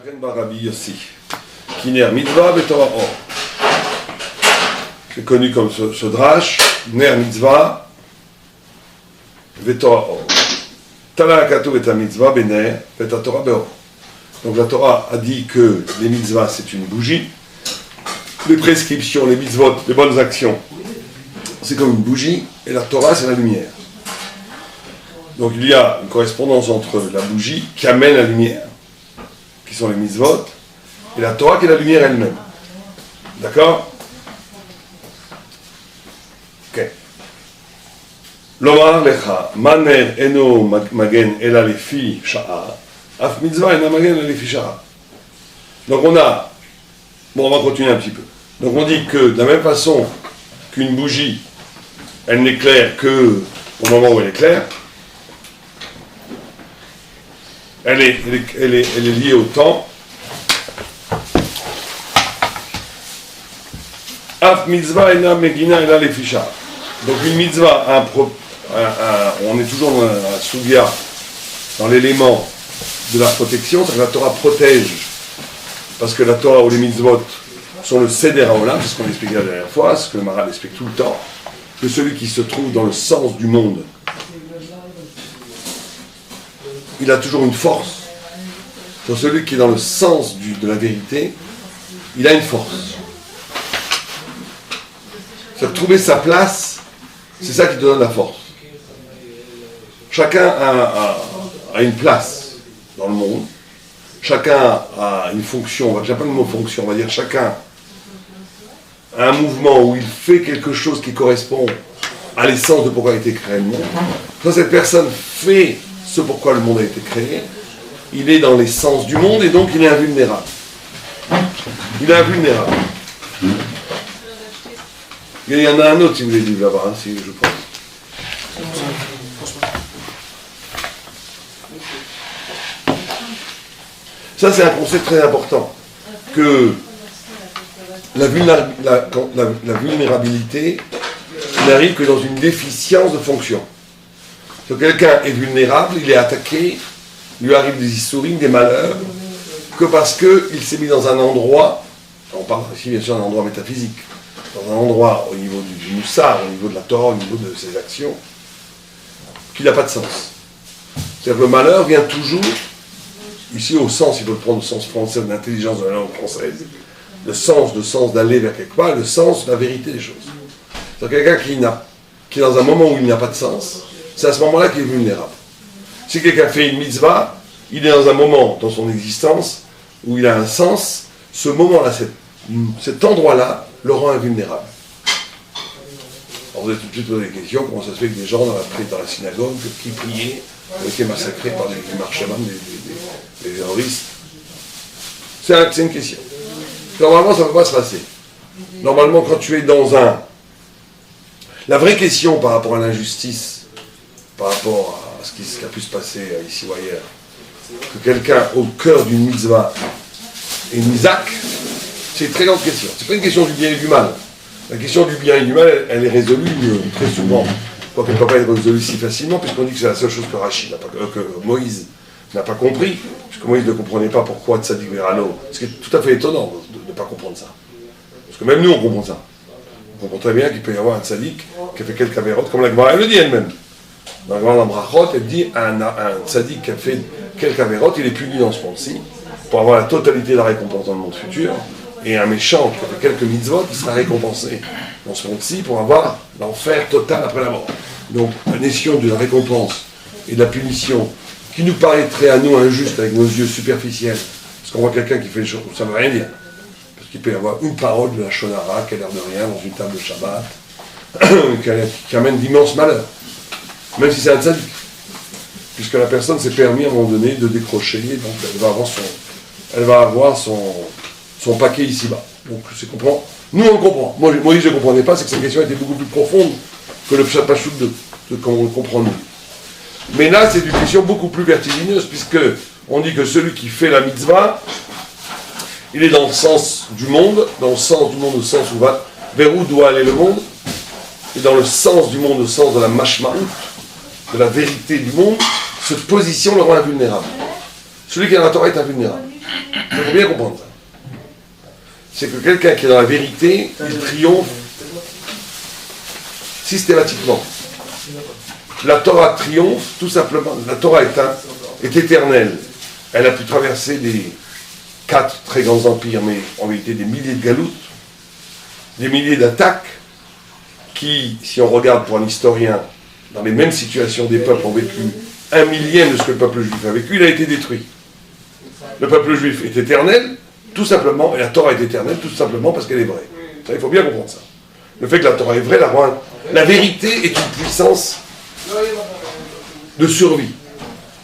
Chen Barabi Yossi, Kiner Mitzvah Betorah Or. C'est connu comme ce drash, Ner Mitzvah Betorah Or. Tala Katou et Mitzvah Bener Beta Torah Beor. Donc la Torah a dit que les mitzvahs c'est une bougie, les prescriptions, les mitzvot, les bonnes actions, c'est comme une bougie, et la Torah c'est la lumière. Donc il y a une correspondance entre la bougie qui amène la lumière, qui sont les mitzvot, et la Torah qui est la lumière elle-même. D'accord? Ok. Lomar lecha, maner eno magen ela lefi sha'a, af mitzvah ena magen ela lefi sha'a. Donc on va continuer un petit peu. Donc on dit que de la même façon qu'une bougie, elle n'éclaire que au moment où elle éclaire, elle est liée au temps. Af mitzvah ena megina ela lefi sha'a. Donc une mitzvah, on est toujours dans la sugya, dans l'élément de la protection, c'est-à-dire que la Torah protège, parce que la Torah ou les mitzvot sont le seder haolam, c'est ce qu'on expliquait la dernière fois, ce que le Maral explique tout le temps, que celui qui se trouve dans le sens du monde, il a toujours une force. Sur celui qui est dans le sens de la vérité, il a une force. C'est-à-dire trouver sa place, c'est ça qui te donne la force. Chacun a une place dans le monde. Chacun a une fonction. J'aime pas le mot fonction, on va dire chacun a un mouvement où il fait quelque chose qui correspond à l'essence de pourquoi a été créé le monde. Quand cette personne fait ce pourquoi le monde a été créé, il est dans l'essence du monde et donc il est invulnérable. Il est invulnérable. Il y en a un autre si vous voulez dire là-bas, si je pense. Ça c'est un concept très important, que la vulnérabilité n'arrive que dans une déficience de fonction. Donc quelqu'un est vulnérable, il est attaqué, il lui arrive des issourim, des malheurs, que parce qu'il s'est mis dans un endroit, on parle ici bien sûr d'un endroit métaphysique, dans un endroit au niveau du moussard, au niveau de la Torah, au niveau de ses actions, qui n'a pas de sens. C'est-à-dire que le malheur vient toujours, ici au sens, il faut le prendre au sens français de l'intelligence de la langue française, le sens d'aller vers quelque part, le sens de la vérité des choses. C'est-à-dire quelqu'un qui est dans un moment où il n'y a pas de sens, c'est à ce moment-là qu'il est vulnérable. Si quelqu'un fait une mitzvah, il est dans un moment dans son existence où il a un sens, ce moment-là, cet endroit-là, le rend invulnérable. Alors vous avez tout de suite posé des questions, comment ça se fait que des gens dans la synagogue qui priaient ont été massacrés par des marchamans, des terroristes? C'est une question. Normalement, ça ne peut pas se passer. Normalement, quand tu es dans la vraie question par rapport à l'injustice, par rapport à ce qui a pu se passer ici ou ailleurs, que quelqu'un au cœur d'une mitzvah est Isaac, c'est une très grande question. C'est pas une question du bien et du mal. La question du bien et du mal, elle est résolue très souvent. Quoiqu'elle ne peut pas être résolue si facilement, puisqu'on dit que c'est la seule chose que Moïse n'a pas compris, puisque Moïse ne comprenait pas pourquoi Tzadik Verano. Ce qui est tout à fait étonnant de ne pas comprendre ça. Parce que même nous, on comprend ça. On comprend très bien qu'il peut y avoir un Tzadik qui a fait quelques avérotes, comme la Gemara, elle le dit elle-même. Dans la Gemara Brachot, elle dit un Tzadik qui a fait quelques avérotes, il est puni dans ce monde-ci, pour avoir la totalité de la récompense dans le monde futur. Et un méchant qui a fait quelques mitzvot, qui sera récompensé dans ce monde-ci pour avoir l'enfer total après la mort. Donc, la notion de la récompense et de la punition, qui nous paraîtrait à nous injuste avec nos yeux superficiels, parce qu'on voit quelqu'un qui fait les choses, ça ne veut rien dire. Parce qu'il peut y avoir une parole de la Shonara qui a l'air de rien dans une table de Shabbat, qui amène d'immenses malheurs, même si c'est un tzaddik. Puisque la personne s'est permis à un moment donné de décrocher, donc elle va avoir son paquet ici-bas. Donc c'est comprend. Nous on comprend. Moïse je ne comprenais pas, c'est que cette question était beaucoup plus profonde que le Pshat-Pachout de comme on le comprend nous. Mais là c'est une question beaucoup plus vertigineuse, puisque on dit que celui qui fait la mitzvah, il est dans le sens du monde, au sens où vers où doit aller le monde, et dans le sens du monde, au sens de la mashma'ut, de la vérité du monde, cette position le rend invulnérable. Celui qui est dans la Torah est invulnérable. faut bien comprendre ça. C'est que quelqu'un qui est dans la vérité, il triomphe systématiquement. La Torah triomphe, tout simplement. La Torah est éternelle. Elle a pu traverser les 4 très grands empires, mais en vérité des milliers de galoutes, des milliers d'attaques, qui, si on regarde pour un historien, dans les mêmes situations des peuples ont vécu 1/1000 de ce que le peuple juif a vécu, il a été détruit. Le peuple juif est éternel, tout simplement, et la Torah est éternelle, tout simplement parce qu'elle est vraie. Ça, il faut bien comprendre ça. Le fait que la Torah est vraie, la vérité est une puissance de survie.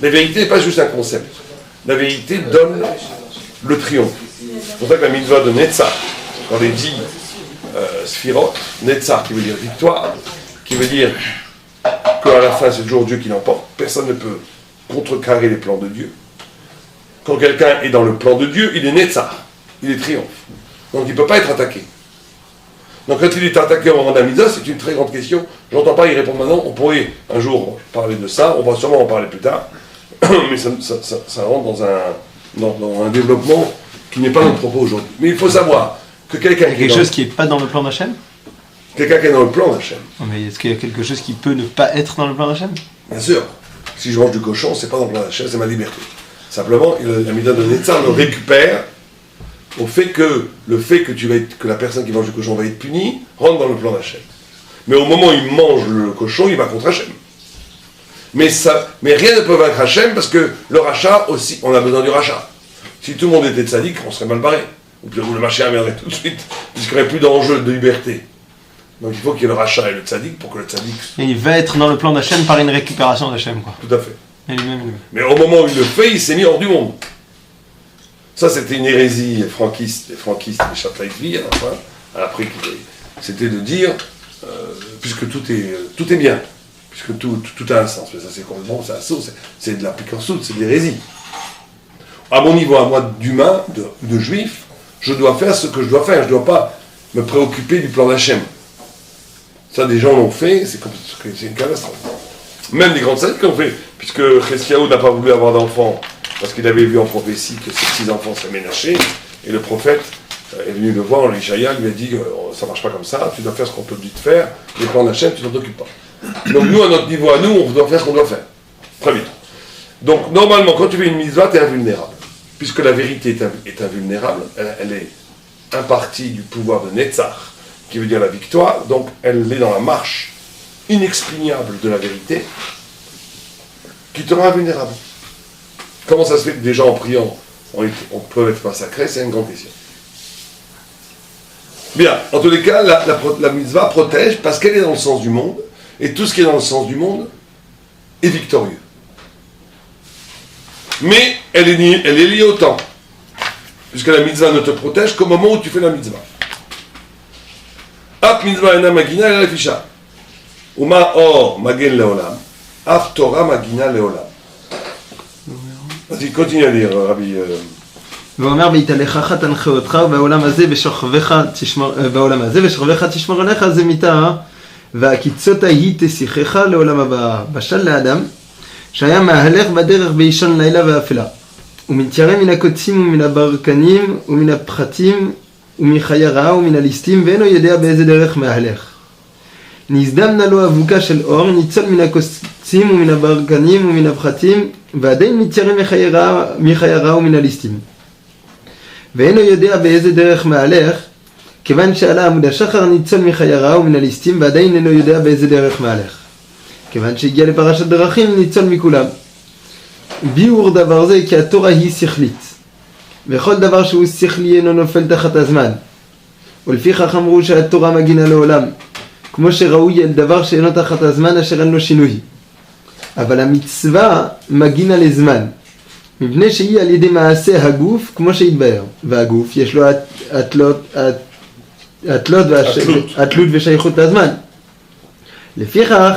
La vérité n'est pas juste un concept. La vérité donne le triomphe. C'est pour ça que la mitzvah de Netzach, dans les 10 Sphirot, Netzach qui veut dire victoire, qui veut dire qu'à la fin c'est toujours Dieu qui l'emporte, personne ne peut contrecarrer les plans de Dieu. Quand quelqu'un est dans le plan de Dieu, il est Netzach, il est triomphe. Donc il ne peut pas être attaqué. Donc quand il est attaqué au moment de la mitzvah, c'est une très grande question. Je n'entends pas y répondre maintenant, on pourrait un jour parler de ça, on va sûrement en parler plus tard, mais ça rentre dans un développement qui n'est pas notre propos aujourd'hui. Mais il faut savoir que quelque chose qui n'est pas dans le plan d'Hachem. Quelqu'un qui est dans le plan d'Hachem. Mais est-ce qu'il y a quelque chose qui peut ne pas être dans le plan d'Hachem? Bien sûr. Si je mange du cochon, c'est pas dans le plan d'Hachem, c'est ma liberté. Simplement, la mitzvah de Netzach le récupère au fait que que la personne qui mange du cochon va être punie, rentre dans le plan d'Hachem. Mais au moment où il mange le cochon, il va contre Hachem. Mais rien ne peut vaincre Hachem parce que le rachat aussi, on a besoin du rachat. Si tout le monde était tzaddik, on serait mal barré. Ou bien le Mashiach viendrait tout de suite, puisqu'il n'y aurait plus d'enjeu de liberté. Donc il faut qu'il y ait le rachat et le tzaddik pour que le tzaddik... Et il va être dans le plan d'Hachem par une récupération d'Hachem, quoi. Tout à fait. Et lui-même. Mais au moment où il le fait, il s'est mis hors du monde. Ça, c'était une hérésie franquiste, les Châtelaïs, enfin, après, c'était de dire, puisque tout est bien, puisque tout a un sens, mais ça c'est complètement, c'est de la piquançoute, c'est de l'hérésie. À mon niveau, à moi d'humain, de juif, je dois faire ce que je dois faire, je ne dois pas me préoccuper du plan d'Hachem. Ça, des gens l'ont fait, c'est une catastrophe. Même des grands saints qui l'ont fait, puisque Cheskiaou n'a pas voulu avoir d'enfants, parce qu'il avait vu en prophétie que ses 6 enfants seraient ménachés, et le prophète est venu le voir, l'Ishaïa lui a dit ça ne marche pas comme ça, tu dois faire ce qu'on peut te faire, les plans d'Hachem, tu t'en occupes pas. Donc nous, à notre niveau, on doit faire ce qu'on doit faire. Très bien. Donc normalement, quand tu fais une mitzvah, tu es invulnérable. Puisque la vérité est invulnérable, elle est impartie du pouvoir de Netzach, qui veut dire la victoire, donc elle est dans la marche inexpugnable de la vérité, qui te rend invulnérable. Comment ça se fait que des gens en priant on peut être massacrés? C'est une grande question. Bien, en tous les cas, la mitzvah protège parce qu'elle est dans le sens du monde, et tout ce qui est dans le sens du monde est victorieux. Mais elle est liée au temps, puisque la mitzvah ne te protège qu'au moment où tu fais la mitzvah. Af mitzvah ena magina ela lefisha. Uma or magen leolam. Af Torah magina leolam. Vas-y, continue à lire, Rabbi. ואומר בהתהלכך תנחה אותך ובעולם הזה ושוכבך תשמור עליך זה מיתה והקיצות ההיא תשיחך לעולם הבא. בשל לאדם שהיה מהלך בדרך באישון לילה ואפלה ומתיירא מן הקוצים ומן הברקנים ומן הפחתים ומחיי רעה ומן הליסטים ואינו יודע באיזה דרך מהלך. נזדמנה לו אבוקה של אור ניצול מן הקוצים ומן הברקנים ומן הפחתים ועדיין מתיירא מחיי רעה ומן הליסטים. ואינו יודע באיזה דרך מהלך, כיוון שעלה עמוד השחר ניצול מחיי רעה ומן הליסטים, ועדיין אינו יודע באיזה דרך מהלך. כיוון שהגיע לפרשת דרכים, ניצול מכולם. ביאור דבר זה כי התורה היא שכלית, וכל דבר שהוא שכלי אינו נופל תחת הזמן. ולפיכך אמרו שהתורה מגינה לעולם, כמו שראוי אל דבר שאינו תחת הזמן אשר אין לו שינוי. אבל המצווה מגינה לזמן. מפני שהיא על ידי מעשה הגוף, כמו שהתבהר. והגוף יש לו התלות ושייכות לזמן. לפיכך,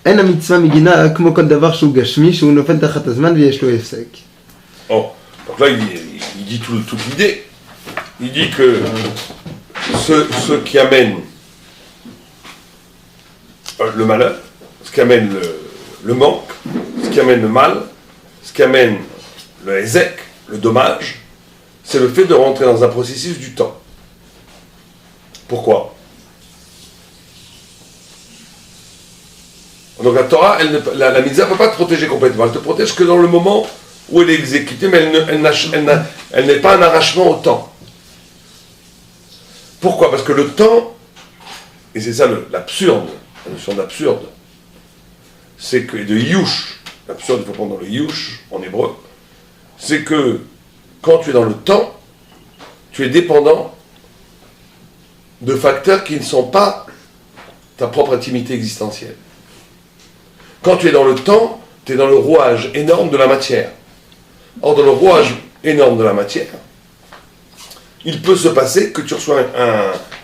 אין המצווה מגינה כמו כל דבר שהוא גשמי, שהוא נופל תחת הזמן ויש לו הפסק. Oh, donc là, il dit toute l'idée. Il dit que ce qui amène le malheur, ce qui amène le manque, ce qui amène le mal, ce qui amène le hések, le dommage, c'est le fait de rentrer dans un processus du temps. Pourquoi? Donc la Torah, la mitzvah ne peut pas te protéger complètement. Elle te protège que dans le moment où elle est exécutée, mais elle n'est pas un arrachement au temps. Pourquoi? Parce que le temps, et c'est ça l'absurde, la notion d'absurde, c'est que, de yush, l'absurde, il faut prendre le yush en hébreu, c'est que quand tu es dans le temps, tu es dépendant de facteurs qui ne sont pas ta propre intimité existentielle. Quand tu es dans le temps, tu es dans le rouage énorme de la matière. Or, dans le rouage énorme de la matière, il peut se passer que tu reçois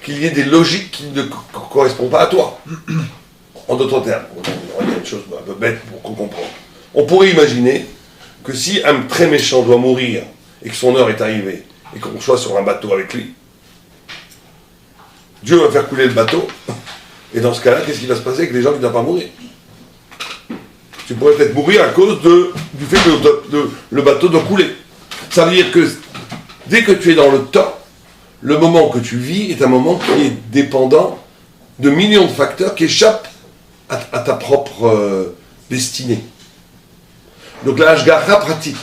qu'il y ait des logiques qui ne correspondent pas à toi. En d'autres termes, il y a une chose un peu bête pour qu'on comprenne. On pourrait imaginer que si un très méchant doit mourir et que son heure est arrivée et qu'on soit sur un bateau avec lui, Dieu va faire couler le bateau, et dans ce cas-là, qu'est-ce qui va se passer avec les gens qui ne doivent pas mourir? Tu pourrais peut-être mourir à cause du fait que le bateau doit couler. Ça veut dire que dès que tu es dans le temps, le moment que tu vis est un moment qui est dépendant de millions de facteurs qui échappent à ta propre destinée. Donc la Hashgacha pratique,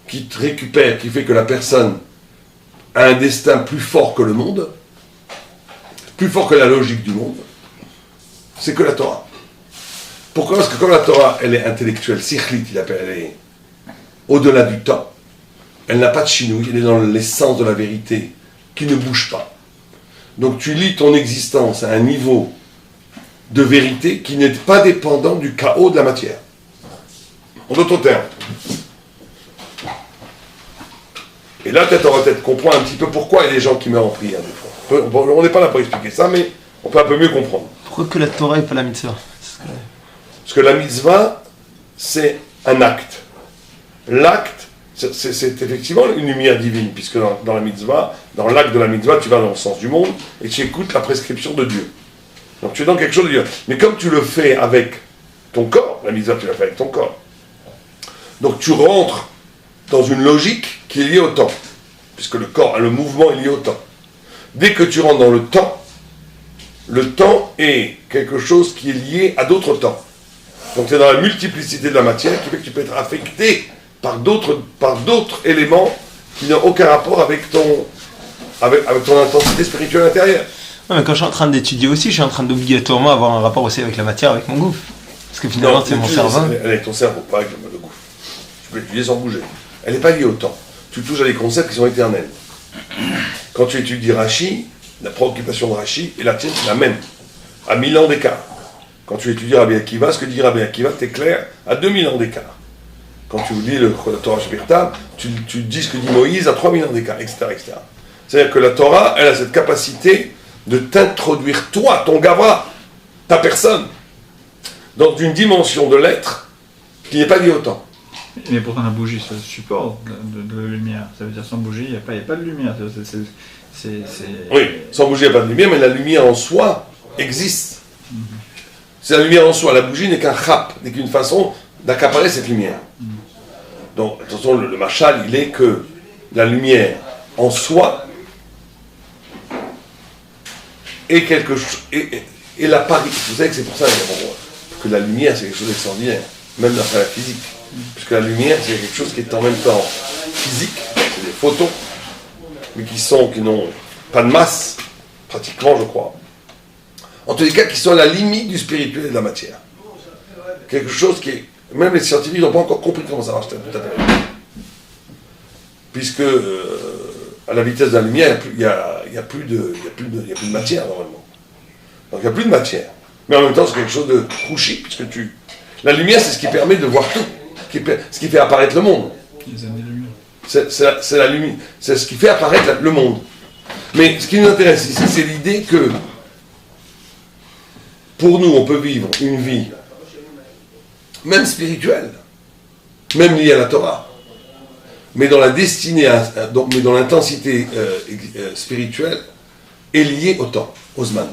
qui te récupère, qui fait que la personne a un destin plus fort que le monde, plus fort que la logique du monde, c'est que la Torah. Pourquoi? Parce que comme la Torah, elle est intellectuelle, sikhlit, elle est au-delà du temps, elle n'a pas de chinouille, elle est dans l'essence de la vérité, qui ne bouge pas. Donc tu lis ton existence à un niveau de vérité qui n'est pas dépendant du chaos de la matière. En d'autres termes. Et là, peut-être, on va peut-être comprendre un petit peu pourquoi il y a des gens qui meurent en prière, des fois. On n'est pas là pour expliquer ça, mais on peut un peu mieux comprendre. Pourquoi que la Torah et pas la mitzvah? Parce que la mitzvah, c'est un acte. L'acte, c'est effectivement une lumière divine, puisque dans la mitzvah, dans l'acte de la mitzvah, tu vas dans le sens du monde et tu écoutes la prescription de Dieu. Donc tu es dans quelque chose de Dieu. Mais comme tu le fais avec ton corps, la mitzvah, tu la fais avec ton corps. Donc tu rentres dans une logique qui est liée au temps, puisque le mouvement est lié au temps. Dès que tu rentres dans le temps est quelque chose qui est lié à d'autres temps. Donc tu es dans la multiplicité de la matière qui fait que tu peux être affecté par d'autres éléments qui n'ont aucun rapport avec ton intensité spirituelle intérieure. Ouais, mais quand je suis en train d'étudier aussi, je suis en train d'obligatoirement avoir un rapport aussi avec la matière, avec mon gouffre. Parce que finalement, c'est mon cerveau. Elle est avec ton cerveau, pas avec le gouffre. Tu peux étudier sans bouger. Elle n'est pas liée au temps. Tu touches à des concepts qui sont éternels. Quand tu étudies Rashi, la préoccupation de Rashi et la tienne, c'est la même. À 1000 ans d'écart. Quand tu étudies Rabbi Akiva, ce que dit Rabbi Akiva, t'es clair, à 2000 ans d'écart. Quand tu lis le Torah Shebirtav, tu dis ce que dit Moïse à 3000 ans d'écart, etc., etc. C'est-à-dire que la Torah, elle a cette capacité de t'introduire, toi, ton gavra, ta personne, dans une dimension de l'être qui n'est pas liée au temps. Mais pourtant la bougie, c'est le support de la lumière. Ça veut dire sans bougie, il n'y a pas de lumière. Oui, sans bougie, il n'y a pas de lumière, mais la lumière en soi existe. C'est la lumière en soi. La bougie n'est qu'un chap, n'est qu'une façon d'accaparer cette lumière. Donc, attention, le machal, il est que la lumière en soi est quelque chose, et la Paris. Vous savez que c'est pour ça que la lumière, c'est quelque chose d'extraordinaire, même dans la physique. Puisque la lumière, c'est quelque chose qui est en même temps physique, c'est des photons, mais qui n'ont pas de masse, pratiquement, je crois. En tous les cas, qui sont à la limite du spirituel et de la matière. Quelque chose qui est... Même les scientifiques n'ont pas encore compris comment ça marche tout à fait. Puisque, à la vitesse de la lumière, il n'y a plus de matière, normalement. Donc il n'y a plus de matière. Mais en même temps, c'est quelque chose de couché, puisque la lumière, c'est ce qui permet de voir tout. Ce qui fait apparaître le monde. Les années-lumière. C'est la lumière. C'est ce qui fait apparaître le monde. Mais ce qui nous intéresse ici, c'est l'idée que pour nous, on peut vivre une vie, même spirituelle, même liée à la Torah, mais dans la destinée, mais dans l'intensité spirituelle, est liée au temps, au Zman.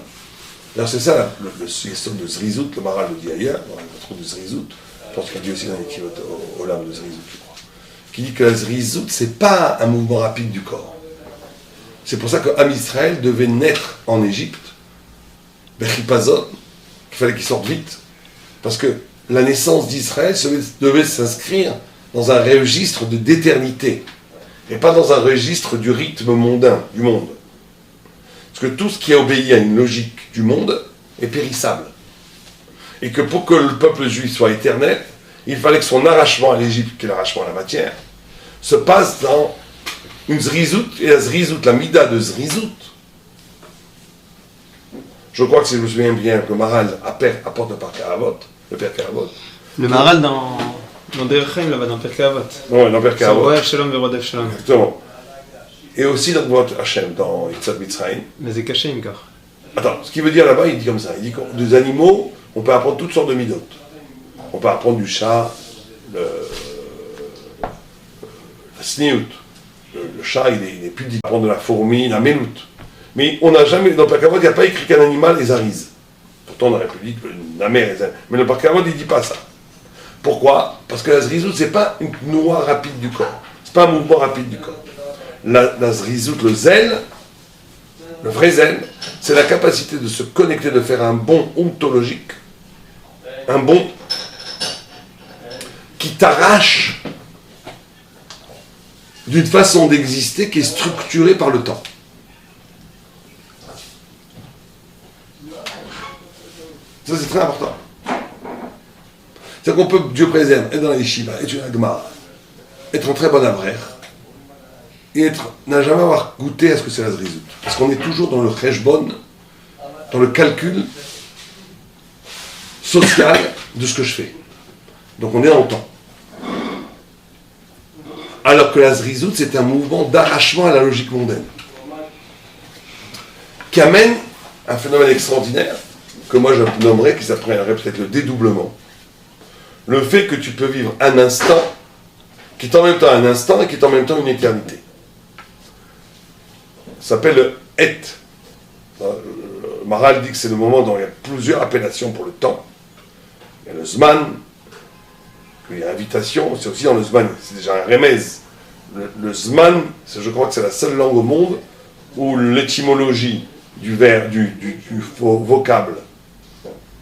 Alors c'est ça le yesod de Zrizout, le Maral le dit ailleurs, dans le trou de Zrizout, je pense qu'il dit aussi dans les Kivot Olam de Zrizout, je crois, qui dit que la zrizout, c'est pas un mouvement rapide du corps. C'est pour ça que Am Israël devait naître en Égypte, Bechipazon, qu'il fallait qu'il sorte vite, parce que la naissance d'Israël devait s'inscrire dans un registre d'éternité, et pas dans un registre du rythme mondain, du monde. Parce que tout ce qui obéit à une logique du monde est périssable. Et que pour que le peuple juif soit éternel, il fallait que son arrachement à l'Égypte, qui est l'arrachement à la matière, se passe dans une zrizout, et la zrizout, la mida de zrizout. Je crois que si je me souviens bien, que Maral apporte le Pirkei Avot, le Pirkei Avot. Le Maral dans Derech Chaim, là-bas, dans Pirkei Avot. Oui, dans Pirkei Avot. Roef Shalom Verodef Shalom. Exactement. Et aussi dans votre Hachem, dans Yitzhak Mitzrayim. Mais c'est caché encore. Attends, ce qu'il veut dire là-bas, il dit comme ça. Il dit que des animaux, on peut apprendre toutes sortes de midot. On peut apprendre du chat, la sniout. Le chat, il est pudique. On peut apprendre de la fourmi, la melout. Mais on n'a jamais, dans le Pirkei Avot, il n'y a pas écrit qu'un animal les arise. Pourtant, dans la République, la mer les arise. Mais le Pirkei Avot, il ne dit pas ça. Pourquoi? Parce que la zrizout, ce n'est pas une noix rapide du corps. Ce n'est pas un mouvement rapide du corps. La zrizout, le zèle, le vrai zèle, c'est la capacité de se connecter, de faire un bond ontologique, un bond qui t'arrache d'une façon d'exister qui est structurée par le temps. Ça, c'est très important. C'est-à-dire qu'on peut, Dieu préserve, être dans la yeshiva, être une agmara, être un très bon abraire, et n'a jamais avoir goûté à ce que c'est la zrizout. Parce qu'on est toujours dans le cheshbon, dans le calcul social de ce que je fais. Donc on est dans le temps. Alors que la zrizout, c'est un mouvement d'arrachement à la logique mondaine, qui amène un phénomène extraordinaire, que moi je nommerais, qui s'appellerait peut-être le dédoublement. Le fait que tu peux vivre un instant, qui est en même temps un instant et qui est en même temps une éternité. Ça s'appelle le et. Maral dit que c'est le moment dont il y a plusieurs appellations pour le temps. Il y a le zman, il y a invitation, c'est aussi dans le zman, c'est déjà un remez. Le zman, je crois que c'est la seule langue au monde où l'étymologie du vocable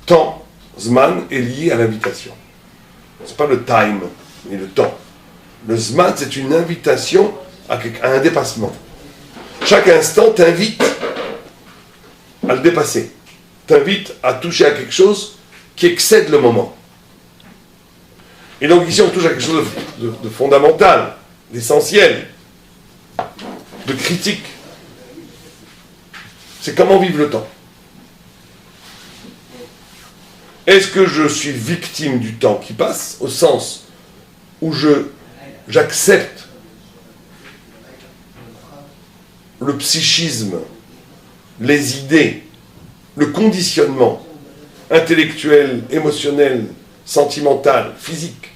temps, zman, est liée à l'invitation. C'est pas le time, mais le temps. Le zman, c'est une invitation à un dépassement. Chaque instant t'invite à le dépasser, t'invite à toucher à quelque chose qui excède le moment. Et donc ici on touche à quelque chose de fondamental, d'essentiel, de critique. C'est comment vivre le temps. Est-ce que je suis victime du temps qui passe, au sens où j'accepte le psychisme, les idées, le conditionnement intellectuel, émotionnel, sentimental, physique,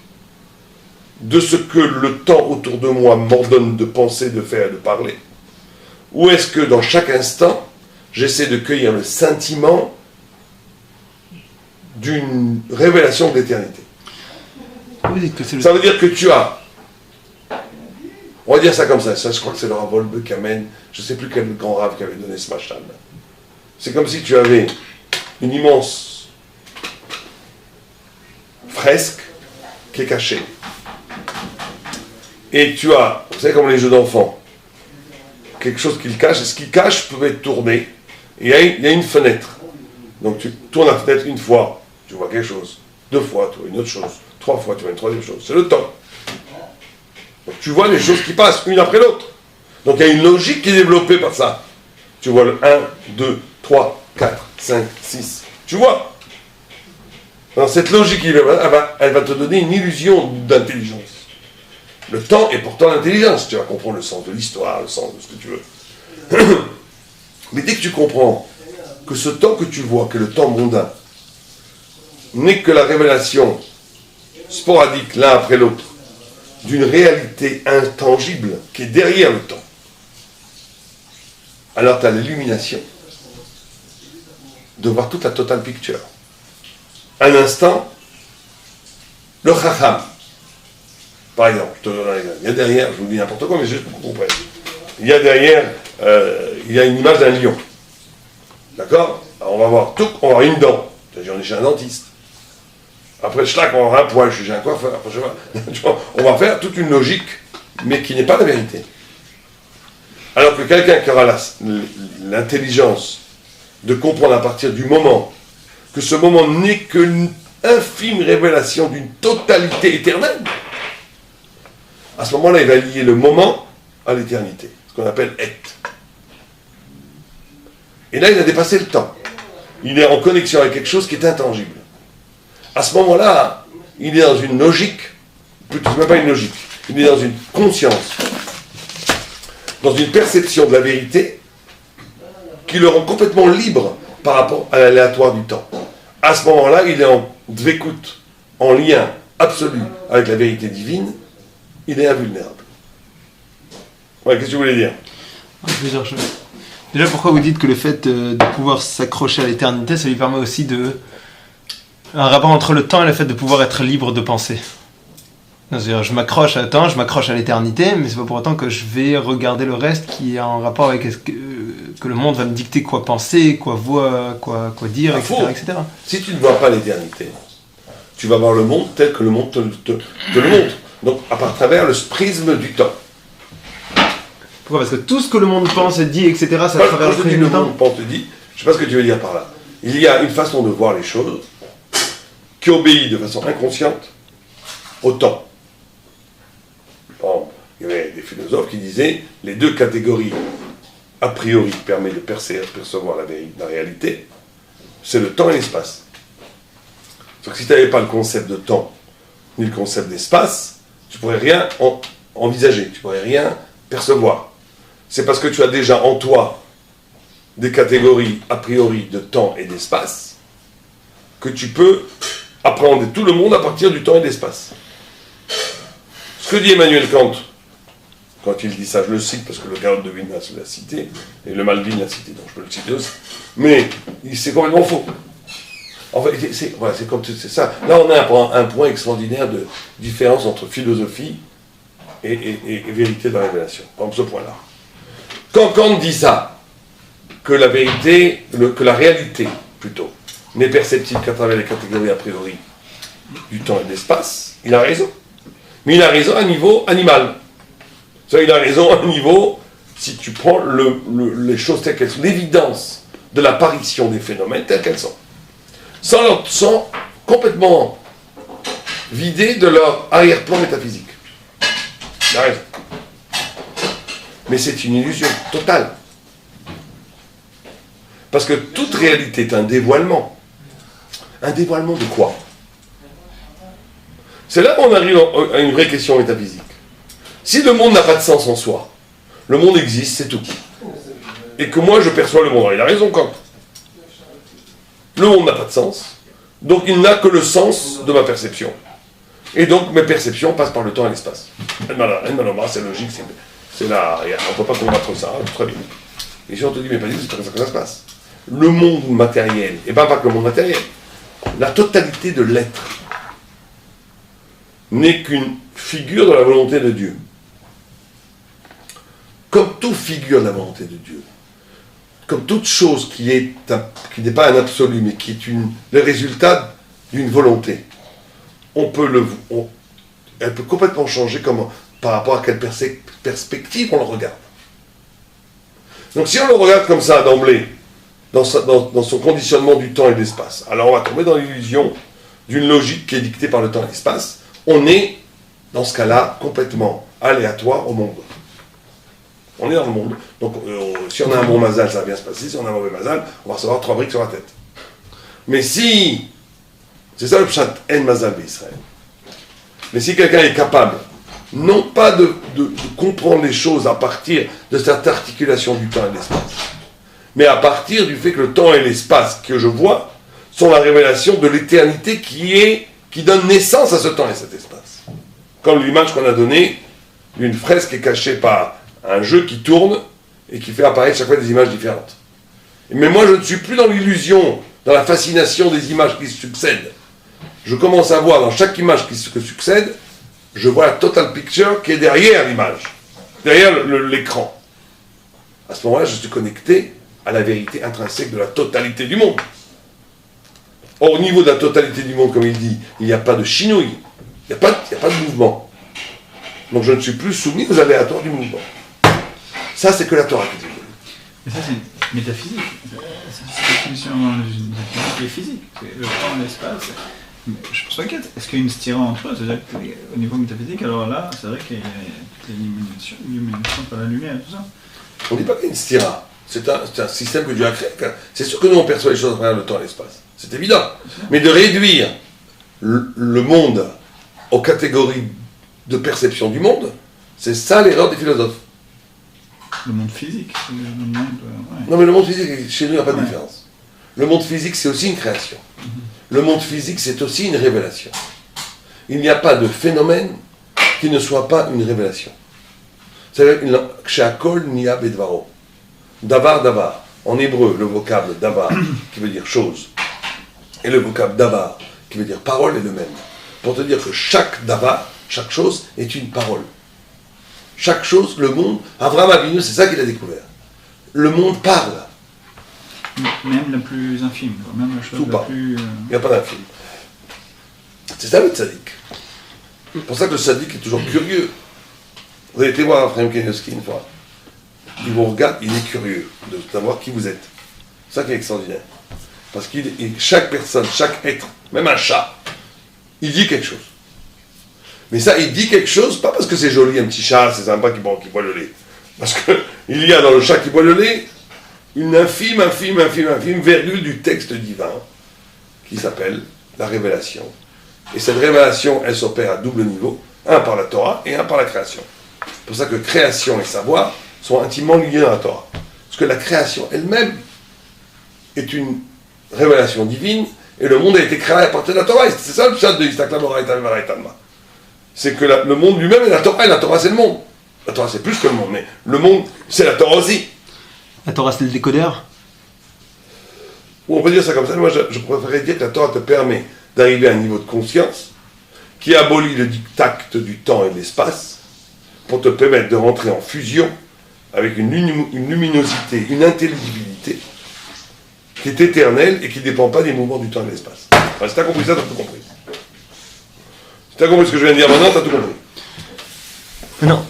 de ce que le temps autour de moi m'ordonne de penser, de faire, de parler? Ou est-ce que dans chaque instant, j'essaie de cueillir le sentiment d'une révélation de l'éternité? Ça veut dire que tu as, on va dire ça comme ça, je crois que c'est le Rav Wolbe qui amène, je ne sais plus quel grand Rav qui avait donné ce machal. C'est comme si tu avais une immense fresque qui est cachée. Et tu as, vous savez comme les jeux d'enfants, quelque chose qui le cache, et ce qui cache peut être tourné, et il y a une fenêtre. Donc tu tournes la fenêtre une fois, tu vois quelque chose, deux fois, tu vois une autre chose, trois fois, tu vois une troisième chose, c'est le temps. Donc tu vois les choses qui passent, une après l'autre. Donc il y a une logique qui est développée par ça. Tu vois le 1, 2, 3, 4, 5, 6. Tu vois. Dans cette logique, elle va te donner une illusion d'intelligence. Le temps est pourtant l'intelligence. Tu vas comprendre le sens de l'histoire, le sens de ce que tu veux. Mais dès que tu comprends que ce temps que tu vois, que le temps mondain, n'est que la révélation sporadique l'un après l'autre d'une réalité intangible qui est derrière le temps, alors tu as l'illumination de voir toute la total picture. Un instant, le chacham Par exemple, je te donne un exemple. Il y a derrière, je vous dis n'importe quoi, mais juste pour que vous compreniez. Il y a derrière, il y a une image d'un lion. D'accord? Alors on va voir tout, on va avoir une dent. C'est-à-dire, on est chez un dentiste. Après, schlac, on va avoir un poil, je suis chez un coiffeur. Après, on va faire toute une logique, mais qui n'est pas la vérité. Alors que quelqu'un qui aura l'intelligence de comprendre à partir du moment que ce moment n'est qu'une infime révélation d'une totalité éternelle, à ce moment-là, il va lier le moment à l'éternité, ce qu'on appelle être. Et là, il a dépassé le temps. Il est en connexion avec quelque chose qui est intangible. À ce moment-là, il est dans une logique, plutôt, ce n'est pas une logique, il est dans une conscience, dans une perception de la vérité qui le rend complètement libre par rapport à l'aléatoire du temps. À ce moment-là, il est en dvekout, en lien absolu avec la vérité divine, il est invulnérable. Ouais, qu'est-ce que tu voulais dire? Plusieurs choses. Déjà, pourquoi vous dites que le fait de pouvoir s'accrocher à l'éternité, ça lui permet aussi de... un rapport entre le temps et le fait de pouvoir être libre de penser. C'est-à-dire, je m'accroche à le temps, je m'accroche à l'éternité, mais c'est pas pour autant que je vais regarder le reste qui est en rapport avec que le monde va me dicter quoi penser, quoi voir, quoi dire, etc., etc. Si tu ne vois pas l'éternité, tu vas voir le monde tel que le monde te le montre. Donc, à travers le prisme du temps. Pourquoi? Parce que tout ce que le monde pense et dit, etc., ça traverse le prisme du temps. Quand te dit, je ne sais pas ce que tu veux dire par là. Il y a une façon de voir les choses qui obéit de façon inconsciente au temps. Bon, il y avait des philosophes qui disaient les deux catégories a priori permettent de percevoir la réalité, c'est le temps et l'espace. Donc si tu n'avais pas le concept de temps ni le concept d'espace, tu ne pourrais rien envisager, tu ne pourrais rien percevoir. C'est parce que tu as déjà en toi des catégories a priori de temps et d'espace que tu peux appréhender tout le monde à partir du temps et de l'espace. Ce que dit Emmanuel Kant, quand il dit ça, je le cite parce que le Gaon de Vilna l'a cité, et le Malvin l'a cité, donc je peux le citer aussi, mais c'est complètement faux. En fait, c'est ça. Là, on a un point extraordinaire de différence entre philosophie et vérité de la révélation. Comme ce point-là. Quand Kant dit ça, que la vérité, que la réalité, plutôt, n'est perceptible qu'à travers les catégories a priori du temps et de l'espace, il a raison. Mais il a raison à niveau animal. Il a raison à niveau, si tu prends les choses telles qu'elles sont, l'évidence de l'apparition des phénomènes telles qu'elles sont. Sans complètement vidés de leur arrière-plan métaphysique. Il a raison. Mais c'est une illusion totale. Parce que toute réalité est un dévoilement. Un dévoilement de quoi? C'est là qu'on arrive à une vraie question métaphysique. Si le monde n'a pas de sens en soi, le monde existe, c'est tout. Et que moi je perçois le monde. Alors, il a raison Kant. Le monde n'a pas de sens, donc il n'a que le sens de ma perception. Et donc mes perceptions passent par le temps et l'espace. C'est logique, c'est là, on ne peut pas combattre ça, très bien. Et si on te dit, mais pas du tout, c'est comme ça que ça se passe. Le monde matériel, et pas que le monde matériel, la totalité de l'être n'est qu'une figure de la volonté de Dieu. Comme toute figure de la volonté de Dieu, comme toute chose qui n'est pas un absolu, mais qui est le résultat d'une volonté, elle peut complètement changer par rapport à quelle perspective on le regarde. Donc si on le regarde comme ça d'emblée, dans son conditionnement du temps et de l'espace, alors on va tomber dans l'illusion d'une logique qui est dictée par le temps et l'espace. On est, dans ce cas-là, complètement aléatoire au monde. On est dans le monde. Donc, si on a un bon mazal, ça va bien se passer. Si on a un mauvais mazal, on va recevoir 3 briques sur la tête. Mais si, c'est ça le pshat en mazal d'Israël. Mais si quelqu'un est capable, non pas de comprendre les choses à partir de cette articulation du temps et de l'espace, mais à partir du fait que le temps et l'espace que je vois sont la révélation de l'éternité qui donne naissance à ce temps et cet espace. Comme l'image qu'on a donnée d'une fresque est cachée par un jeu qui tourne et qui fait apparaître chaque fois des images différentes. Mais moi, je ne suis plus dans l'illusion, dans la fascination des images qui succèdent. Je commence à voir dans chaque image qui succède, je vois la total picture qui est derrière l'image, derrière l'écran. À ce moment-là, je suis connecté à la vérité intrinsèque de la totalité du monde. Or, au niveau de la totalité du monde, comme il dit, il n'y a pas de chinouille, il n'y a pas de mouvement. Donc je ne suis plus soumis aux aléatoires du mouvement. Ça, c'est que la Torah qui dit. Mais ça, c'est métaphysique. C'est une définition métaphysique et physique. Le temps et l'espace. Mais je pense pas qu'il y a. Est-ce qu'il y a une stira entre eux? C'est-à-dire qu'au niveau métaphysique, alors là, c'est vrai qu'il y a une illumination par la lumière et tout ça. On ne dit pas qu'il y a une stira. C'est un système que Dieu a créé. C'est sûr que nous, on perçoit les choses à travers le temps et l'espace. C'est évident. Mais de réduire le monde aux catégories de perception du monde, c'est ça l'erreur des philosophes. Le monde physique. Le monde, ouais. Non, mais le monde physique, chez nous, il n'y a pas de différence. Le monde physique, c'est aussi une création. Le monde physique, c'est aussi une révélation. Il n'y a pas de phénomène qui ne soit pas une révélation. C'est-à-dire, chez Akol, Nia Bedvaro. Davar, davar. En hébreu, le vocable davar, qui veut dire chose, et le vocable davar, qui veut dire parole, est le même. Pour te dire que chaque davar, chaque chose, est une parole. Chaque chose, le monde, Avraham Avinu, c'est ça qu'il a découvert. Le monde parle. Même la plus infime, quoi. Même la chose Tout la pas. plus... Il n'y a pas d'infime. C'est ça le tzaddik. C'est pour ça que le tzaddik est toujours curieux. Vous avez été voir Ephraim Keniowski une fois. Il vous regarde, il est curieux de savoir qui vous êtes. C'est ça qui est extraordinaire. Parce que chaque personne, chaque être, même un chat, il dit quelque chose. Mais ça, il dit quelque chose, pas parce que c'est joli, un petit chat, c'est sympa qui boit le lait. Parce qu'il y a dans le chat qui boit le lait une infime virgule du texte divin qui s'appelle la révélation. Et cette révélation, elle s'opère à double niveau, un par la Torah et un par la création. C'est pour ça que création et savoir sont intimement liés dans la Torah. Parce que la création elle-même est une révélation divine et le monde a été créé à partir de la Torah. Et c'est ça le chat de Istakla Moraïtan Varaitanma. C'est que le monde lui-même est la Torah, et la Torah c'est le monde. La Torah c'est plus que le monde, mais le monde c'est la Torah aussi. La Torah, c'est le décodeur. Ou on peut dire ça comme ça, moi je préférerais dire que la Torah te permet d'arriver à un niveau de conscience qui abolit le diktat du temps et de l'espace pour te permettre de rentrer en fusion avec une luminosité, une intelligibilité qui est éternelle et qui ne dépend pas des mouvements du temps et de l'espace. Enfin, si tu as compris ça, tu as tout compris. Si tu as compris ce que je viens de dire maintenant, tu as tout compris. Non.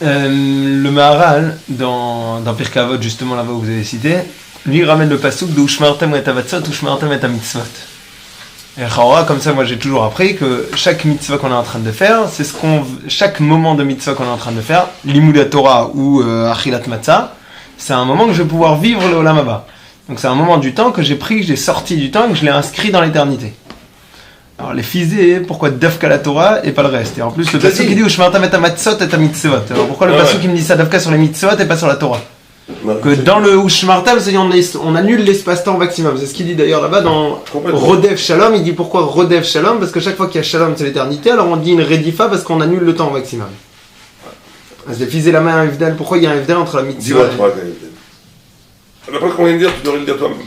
Le Maharal, dans Pirkei Avot, justement là-bas où vous avez cité, lui il ramène le pasuk de Ushmartem et Avatzot, Ushmartem et Mitzvot. Et Chahora, comme ça, moi j'ai toujours appris que chaque mitzvah qu'on est en train de faire, c'est chaque moment de mitzvah qu'on est en train de faire, Limud Torah ou Achilat Matzah, c'est un moment que je vais pouvoir vivre le Olam Haba. Donc c'est un moment du temps que j'ai pris, que j'ai sorti du temps et que je l'ai inscrit dans l'éternité. Alors les physés, pourquoi Dafka la Torah et pas le reste? Et en plus le pasuk qui dit Ushmartem et Matzot et Mitzvot. Alors pourquoi le pasuk qui me dit ça Dafka sur les Mitzvot et pas sur la Torah? Que dans le Ushmartem, on annule l'espace-temps au maximum. C'est ce qu'il dit d'ailleurs là-bas dans Rodev Shalom. Il dit pourquoi Rodev Shalom? Parce que chaque fois qu'il y a Shalom, c'est l'éternité. Alors on dit une Redifa parce qu'on annule le temps au maximum. C'est physé la main à un Evdel. Pourquoi il y a un Evdel entre la mitzvah? Dis-moi, toi, d'après ce qu'on vient de dire, tu devrais le dire toi-même.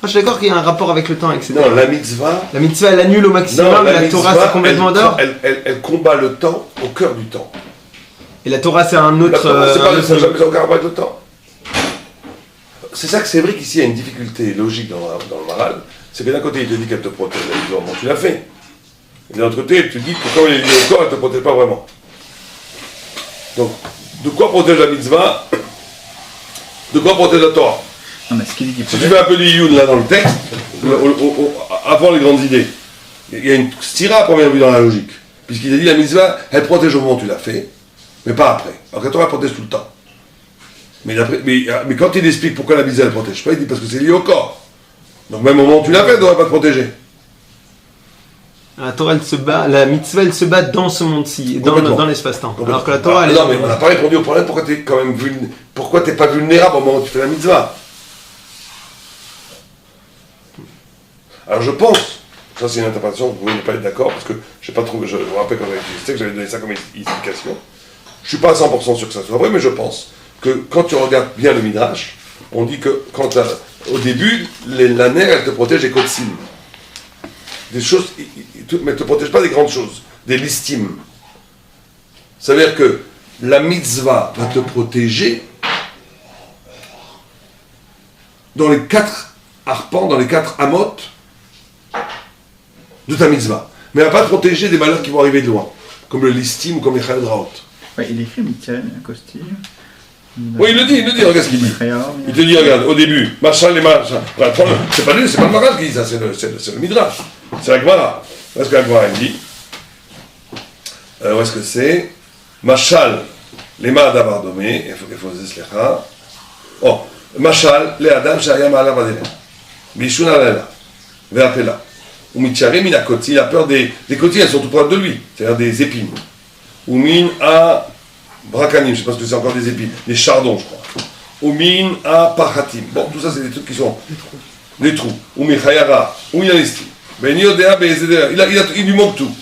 Je suis d'accord qu'il y a un rapport avec le temps, etc. Non, la mitzvah. La mitzvah, elle annule au maximum, et la Torah, c'est complètement d'or. Elle combat le temps au cœur du temps. Et la Torah, c'est un autre. La Torah, c'est pas ça, jamais aucun rapport avec le temps. C'est ça que c'est vrai qu'ici, il y a une difficulté logique dans le Maharal. C'est que d'un côté, il te dit qu'elle te protège la vie, bon, tu l'as fait. Et de l'autre côté, il te dit que quand il est lié au corps, elle ne te protège pas vraiment. Donc, de quoi protège la mitzvah? De quoi protège la Torah? Non, mais ce qu'il dit qu'il Si tu fais un peu du Yud là dans le texte, avant les grandes idées, il y a une stira à première vue dans la logique. Puisqu'il a dit la mitzvah, elle protège au moment où tu l'as fait, mais pas après. Alors que la Torah, elle protège tout le temps. Mais quand il explique pourquoi la mitzvah elle ne protège pas, il dit parce que c'est lié au corps. Donc même au moment où tu l'as fait, elle ne devrait pas te protéger. La Torah, elle se bat, la mitzvah, elle se bat dans ce monde-ci, dans l'espace-temps. Alors que la Torah, elle. Non, mais on n'a pas répondu au problème pourquoi tu n'es pas vulnérable au moment où tu fais la mitzvah. Alors je pense, ça c'est une interprétation, vous pouvez ne pas être d'accord, parce que je n'ai pas trouvé, je vous rappelle quand je sais que j'avais donné ça comme explication. Je ne suis pas à 100% sûr que ça soit vrai, mais je pense que quand tu regardes bien le Midrash, on dit que au début, la ner, elle te protège les kotsim. Des choses, mais elle ne te protège pas des grandes choses. des listim. Ça veut dire que la mitzvah va te protéger dans les 4 arpents, dans les 4 amot de ta mitzvah. Mais elle va pas te protéger des malheurs qui vont arriver de loin, comme le listim ou comme les chayot raot. Ouais, il écrit Mityarim, un costume. Oui, il le dit, regarde ce qu'il dit. Il te dit, regarde, au début, Machal et Machal. C'est pas lui, c'est pas le Maral qui dit ça, c'est le Midrash. C'est la Gemara. Où est-ce que la Gemara dit où est-ce que c'est Machal, les mains d'avoir domé, il faut se slicha. Oh, Machal, les Adam, Shayam ala Vadela. Bishun ala Ve'apela. Ou Mityarim, il a koti, il a peur des cotis, elles sont tout proches de lui, c'est-à-dire des épines. Ou min a Brakanim, je ne sais pas ce que c'est encore des épines, des chardons, je crois. Oumin a Pachatim. Bon, tout ça, c'est des trucs qui sont des trous. Oumin Chayara, Oumin Alistim. Ben Yodea, Ben Ezedea. Il lui manque tout.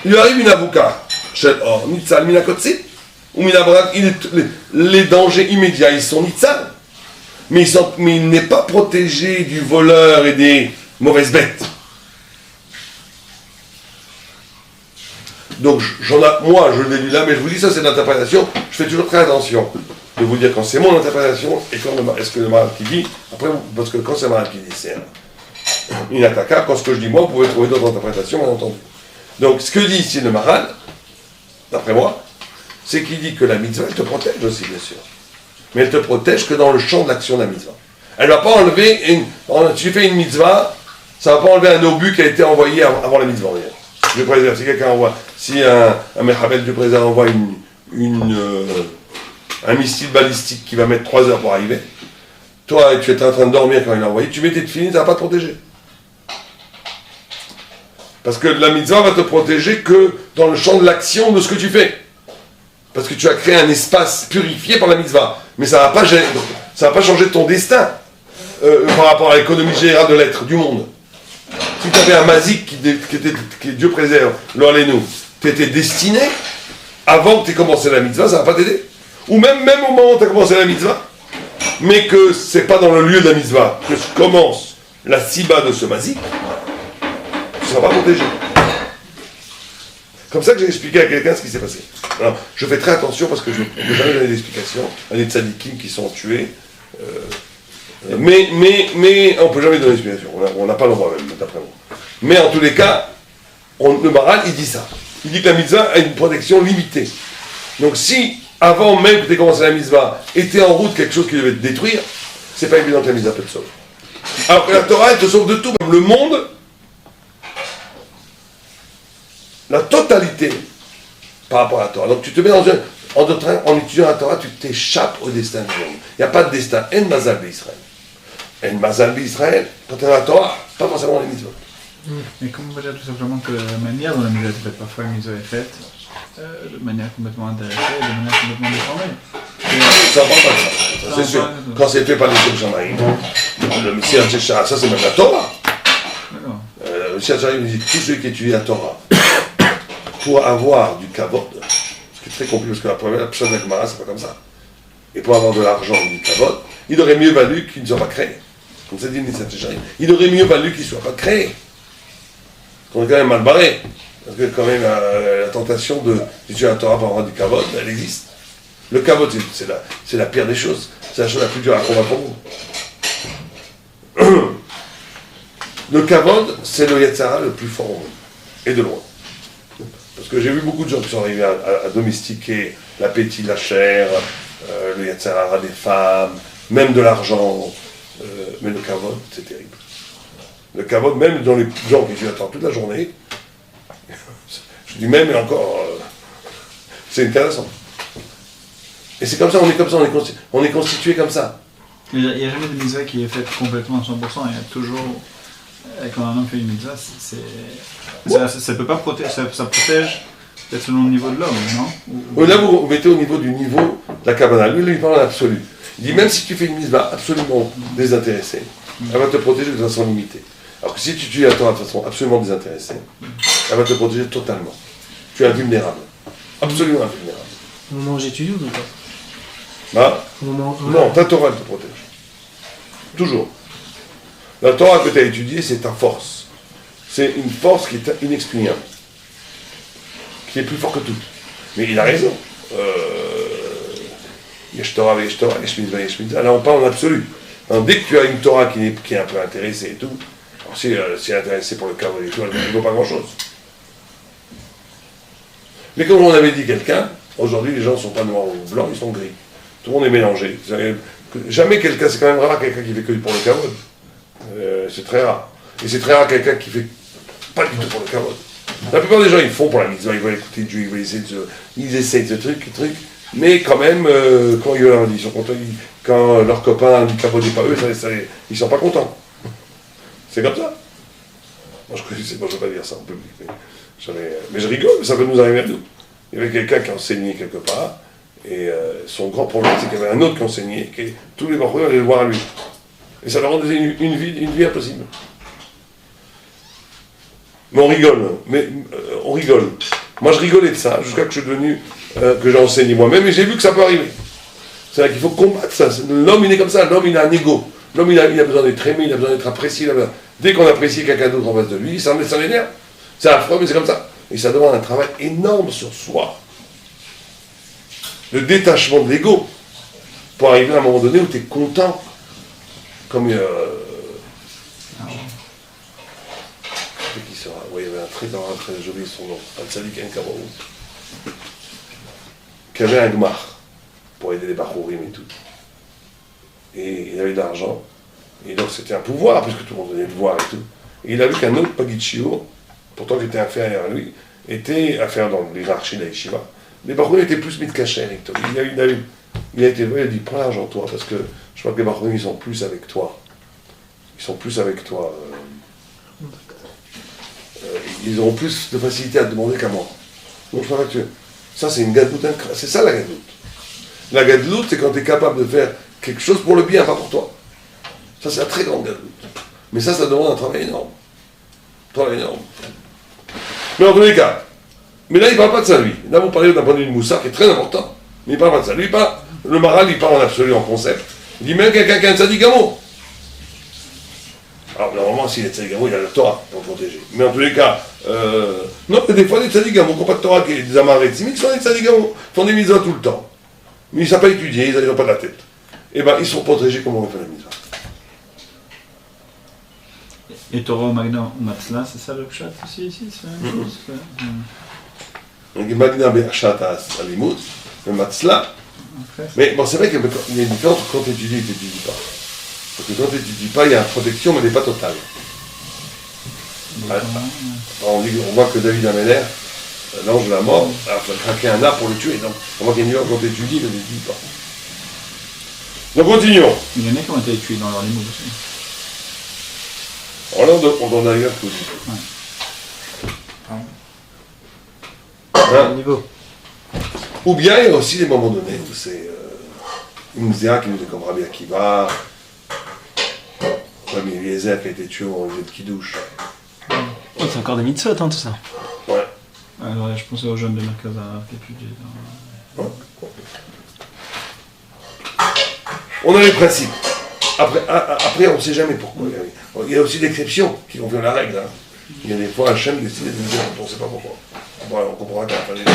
Il lui arrive une avouka. Shel Or, Nitzal, Minakotsit. Oumin Abrak, les dangers immédiats, ils sont Nitzal. Mais il n'est pas protégé du voleur et des mauvaises bêtes. Donc, moi, je l'ai lu là, mais je vous dis ça, c'est l'interprétation. Je fais toujours très attention de vous dire quand c'est mon interprétation et quand est-ce que le Maral qui dit. Après, parce que quand c'est le Maral qui dit, c'est inattaquable. Quand ce que je dis moi, vous pouvez trouver d'autres interprétations, bien entendu. Donc, ce que dit ici le Maral, d'après moi, c'est qu'il dit que la mitzvah, elle te protège aussi, bien sûr. Mais elle te protège que dans le champ de l'action de la mitzvah. Elle ne va pas enlever, si tu fais une mitzvah, ça ne va pas enlever un obus qui a été envoyé avant la mitzvah. Je préserve, si quelqu'un envoie, si un Mechabel du préserve envoie un missile balistique qui va mettre 3 heures pour arriver, toi tu es en train de dormir quand il l'a envoyé, tu mets tes tefilines, ça ne va pas te protéger. Parce que la mitzvah va te protéger que dans le champ de l'action de ce que tu fais. Parce que tu as créé un espace purifié par la mitzvah. Mais ça ne va pas changer ton destin par rapport à l'économie générale de l'être, du monde. Si tu avais un mazik qui Dieu préserve, nous, tu étais destiné, avant que tu aies commencé la mitzvah, ça ne va pas t'aider. Ou même au moment où tu as commencé la mitzvah, mais que ce n'est pas dans le lieu de la mitzvah que commence la siba de ce mazik, tu ne seras pas protégé. Comme ça que j'ai expliqué à quelqu'un ce qui s'est passé. Alors, je fais très attention parce que je ne peux jamais donner d'explication à des tzadikim qui sont tués. Mais on ne peut jamais donner d'explication. On n'a pas le droit même, d'après moi. Mais en tous les cas, le Maral, il dit ça. Il dit que la mitzvah a une protection limitée. Donc si, avant même que tu aies commencé la mitzvah, était en route quelque chose qui devait te détruire, c'est pas évident que la mitzvah peut te sauver. Alors que la Torah, elle te sauve de tout, même le monde, la totalité par rapport à la Torah. Donc tu te mets en étudiant la Torah, tu t'échappes au destin du monde. Il n'y a pas de destin. En mazal d'Israël. En mazal d'Israël, quand tu es dans la Torah, pas forcément les mitzvot. Mais comment on va dire tout simplement que la manière dont la mitzvah est faite, parfois la mitzvah est faite de manière complètement intéressée, de manière complètement déformée. Ça ne parle pas de ça, c'est sûr. Quand c'est fait par les Shamaïm, le Messiah Tchécha, ça c'est même la Torah. Le Messiah Tchécha dit tous ceux qui étudient la Torah pour avoir du kavod, ce qui est très compliqué parce que la première chose de la Gemara, c'est pas comme ça. Et pour avoir de l'argent ou du kavod, il aurait mieux valu qu'ils ne soient pas créés. Comme ça dit le Messiah Tchécha, il aurait mieux valu qu'ils ne soient pas créés. On est quand même mal barré. Parce que quand même la tentation d'étudier la Torah pour avoir du kavod, elle existe. Le kavod, c'est la pire des choses. C'est la chose la plus dure à combattre pour vous. Le kavod, c'est le Yetzara le plus fort au monde. Et de loin. Parce que j'ai vu beaucoup de gens qui sont arrivés à domestiquer l'appétit de la chair, le Yetzara des femmes, même de l'argent. Mais le kavod, c'est terrible. Le kavod, même dans les gens qui attendent toute la journée, je dis même et encore, c'est intéressant. Et c'est comme ça, on est comme ça, on est constitué comme ça. Il n'y a jamais de mitzvah qui est faite complètement à 100%, il y a toujours, quand un homme fait une mitzvah, ça peut pas protéger, ça protège peut-être selon le niveau de l'homme, non? Là, vous mettez au niveau du niveau de la Kabbala. Lui, il parle en absolu. Il dit, même si tu fais une mitzvah absolument désintéressée, elle va te protéger de façon limitée. Alors que si tu tues la Torah de façon absolument désintéressée, elle va te protéger totalement. Tu es invulnérable. Absolument invulnérable. Au moment où j'étudie ou pas? Bah, non, ta Torah, elle te protège. Toujours. La Torah que tu as étudiée, c'est ta force. C'est une force qui est inexpugnable. qui est plus fort que tout. Mais il a raison. Yesh Torah, Yesh Torah, Yesh Mitzvah, Yesh Mitzvah. Là, on parle en absolu. Alors, dès que tu as une Torah qui est un peu intéressée et tout, alors si elle est intéressée pour le cadre et tout, elle ne vaut pas grand-chose. Mais comme on avait dit quelqu'un, aujourd'hui les gens ne sont pas noirs ou blancs, ils sont gris. Tout le monde est mélangé. Jamais quelqu'un, c'est quand même rare quelqu'un qui fait que pour le kavod. C'est très rare. Et c'est très rare quelqu'un qui fait pas du tout pour le kavod. La plupart des gens ils font pour la mitzvah, ils veulent écouter Dieu, ils essayent ce truc, mais quand même, quand ils sont contents, quand leurs copains ne kavodent pas eux, ils sont pas contents. C'est comme ça. Moi je ne veux pas dire ça en public, mais je rigole, mais ça peut nous arriver à nous. Il y avait quelqu'un qui enseignait quelque part, et son grand problème c'est qu'il y avait un autre qui enseignait, et tous les barreaux allaient le voir à lui. Et ça leur rendait une vie impossible. Mais on rigole. Moi je rigolais de ça, jusqu'à que je suis devenu, que j'ai enseigné moi-même, et j'ai vu que ça peut arriver. C'est-à-dire qu'il faut combattre ça. L'homme il est comme ça, l'homme il a un ego. L'homme il a besoin d'être aimé, il a besoin d'être apprécié. Dès qu'on apprécie quelqu'un d'autre en face de lui, ça l'énerve. C'est affreux, mais c'est comme ça. Et ça demande un travail énorme sur soi. Le détachement de l'ego, pour arriver à un moment donné où tu es content. Comme il y avait un très joli son nom, Al-Tzadik En-Kabaou, qui avait un gmar pour aider les Bachourim et tout. Et il avait de l'argent, et donc c'était un pouvoir, puisque tout le monde venait le voir et tout. Et il a vu qu'un autre Pagitchio, pourtant qui était inférieur à lui, était inférieur dans l'hierarchie de la yeshiva. Les Bachourim étaient plus mis de cachet. Il a dit, prends l'argent toi, parce que je crois que les Bachourim, ils sont plus avec toi. Ils auront plus de facilité à te demander qu'à moi. Donc je crois que ça c'est une gadloute, c'est ça la gadloute. La gadloute, c'est quand tu es capable de faire quelque chose pour le bien, pas pour toi. Ça c'est la très grande gadloute. Mais ça demande un travail énorme. Mais en tous les cas, mais là il ne parle pas de ça lui. Là vous parlez d'un point de vue de Moussa qui est très important. Mais il ne parle pas de ça. Lui, le Maral, il parle en absolu, en concept. Il dit même quelqu'un qui a un tzadikamo. Alors, normalement, s'il est tzadikamo, il a la Torah pour le protéger. Mais en tous les cas, non, mais des fois, des tzadikamo qui n'ont pas de Torah, qui sont des amaretsim, qui sont des tzadikamo, font des mitzvahs tout le temps. Mais ils ne savent pas étudier, ils n'ont pas de la tête. Eh bien, ils sont protégés comme on fait la mitzvah. Et Torah au Magna ou Matzla, c'est ça le pshat aussi ici? C'est la même chose. Donc, Magna be'ashat alimut, le Matzla. Okay. Mais bon, c'est vrai qu'il y a une différence quand tu étudies et tu n'étudies pas. Parce que quand tu n'étudies pas, il y a une protection, mais elle n'est pas totale. On voit que David Améler, l'ange de la mort, a craqué un arbre pour le tuer. Donc, on voit qu'il y a une différence quand tu étudies et tu n'étudies pas. Donc, continuons. Il y en a qui ont été tués dans leur limoud aussi. On en a d'ailleurs tout dit. Hein? Niveau. Ou bien il y a aussi des moments donnés où c'est une zéra qui nous est comme Rabbi Akiva, comme Eliezer qui a été tué au milieu de Kidouche. Oh, c'est encore des mitzvot, hein, tout ça. Ouais. Alors, je pensais aux jeunes de Merkava qui étudient. Ouais. On a les principes. Après on ne sait jamais pourquoi. Il y a aussi des exceptions qui confirment la règle. Hein. Il y a des fois Hachem décide de dire, on ne sait pas pourquoi. On comprendra qu'à la fin des temps.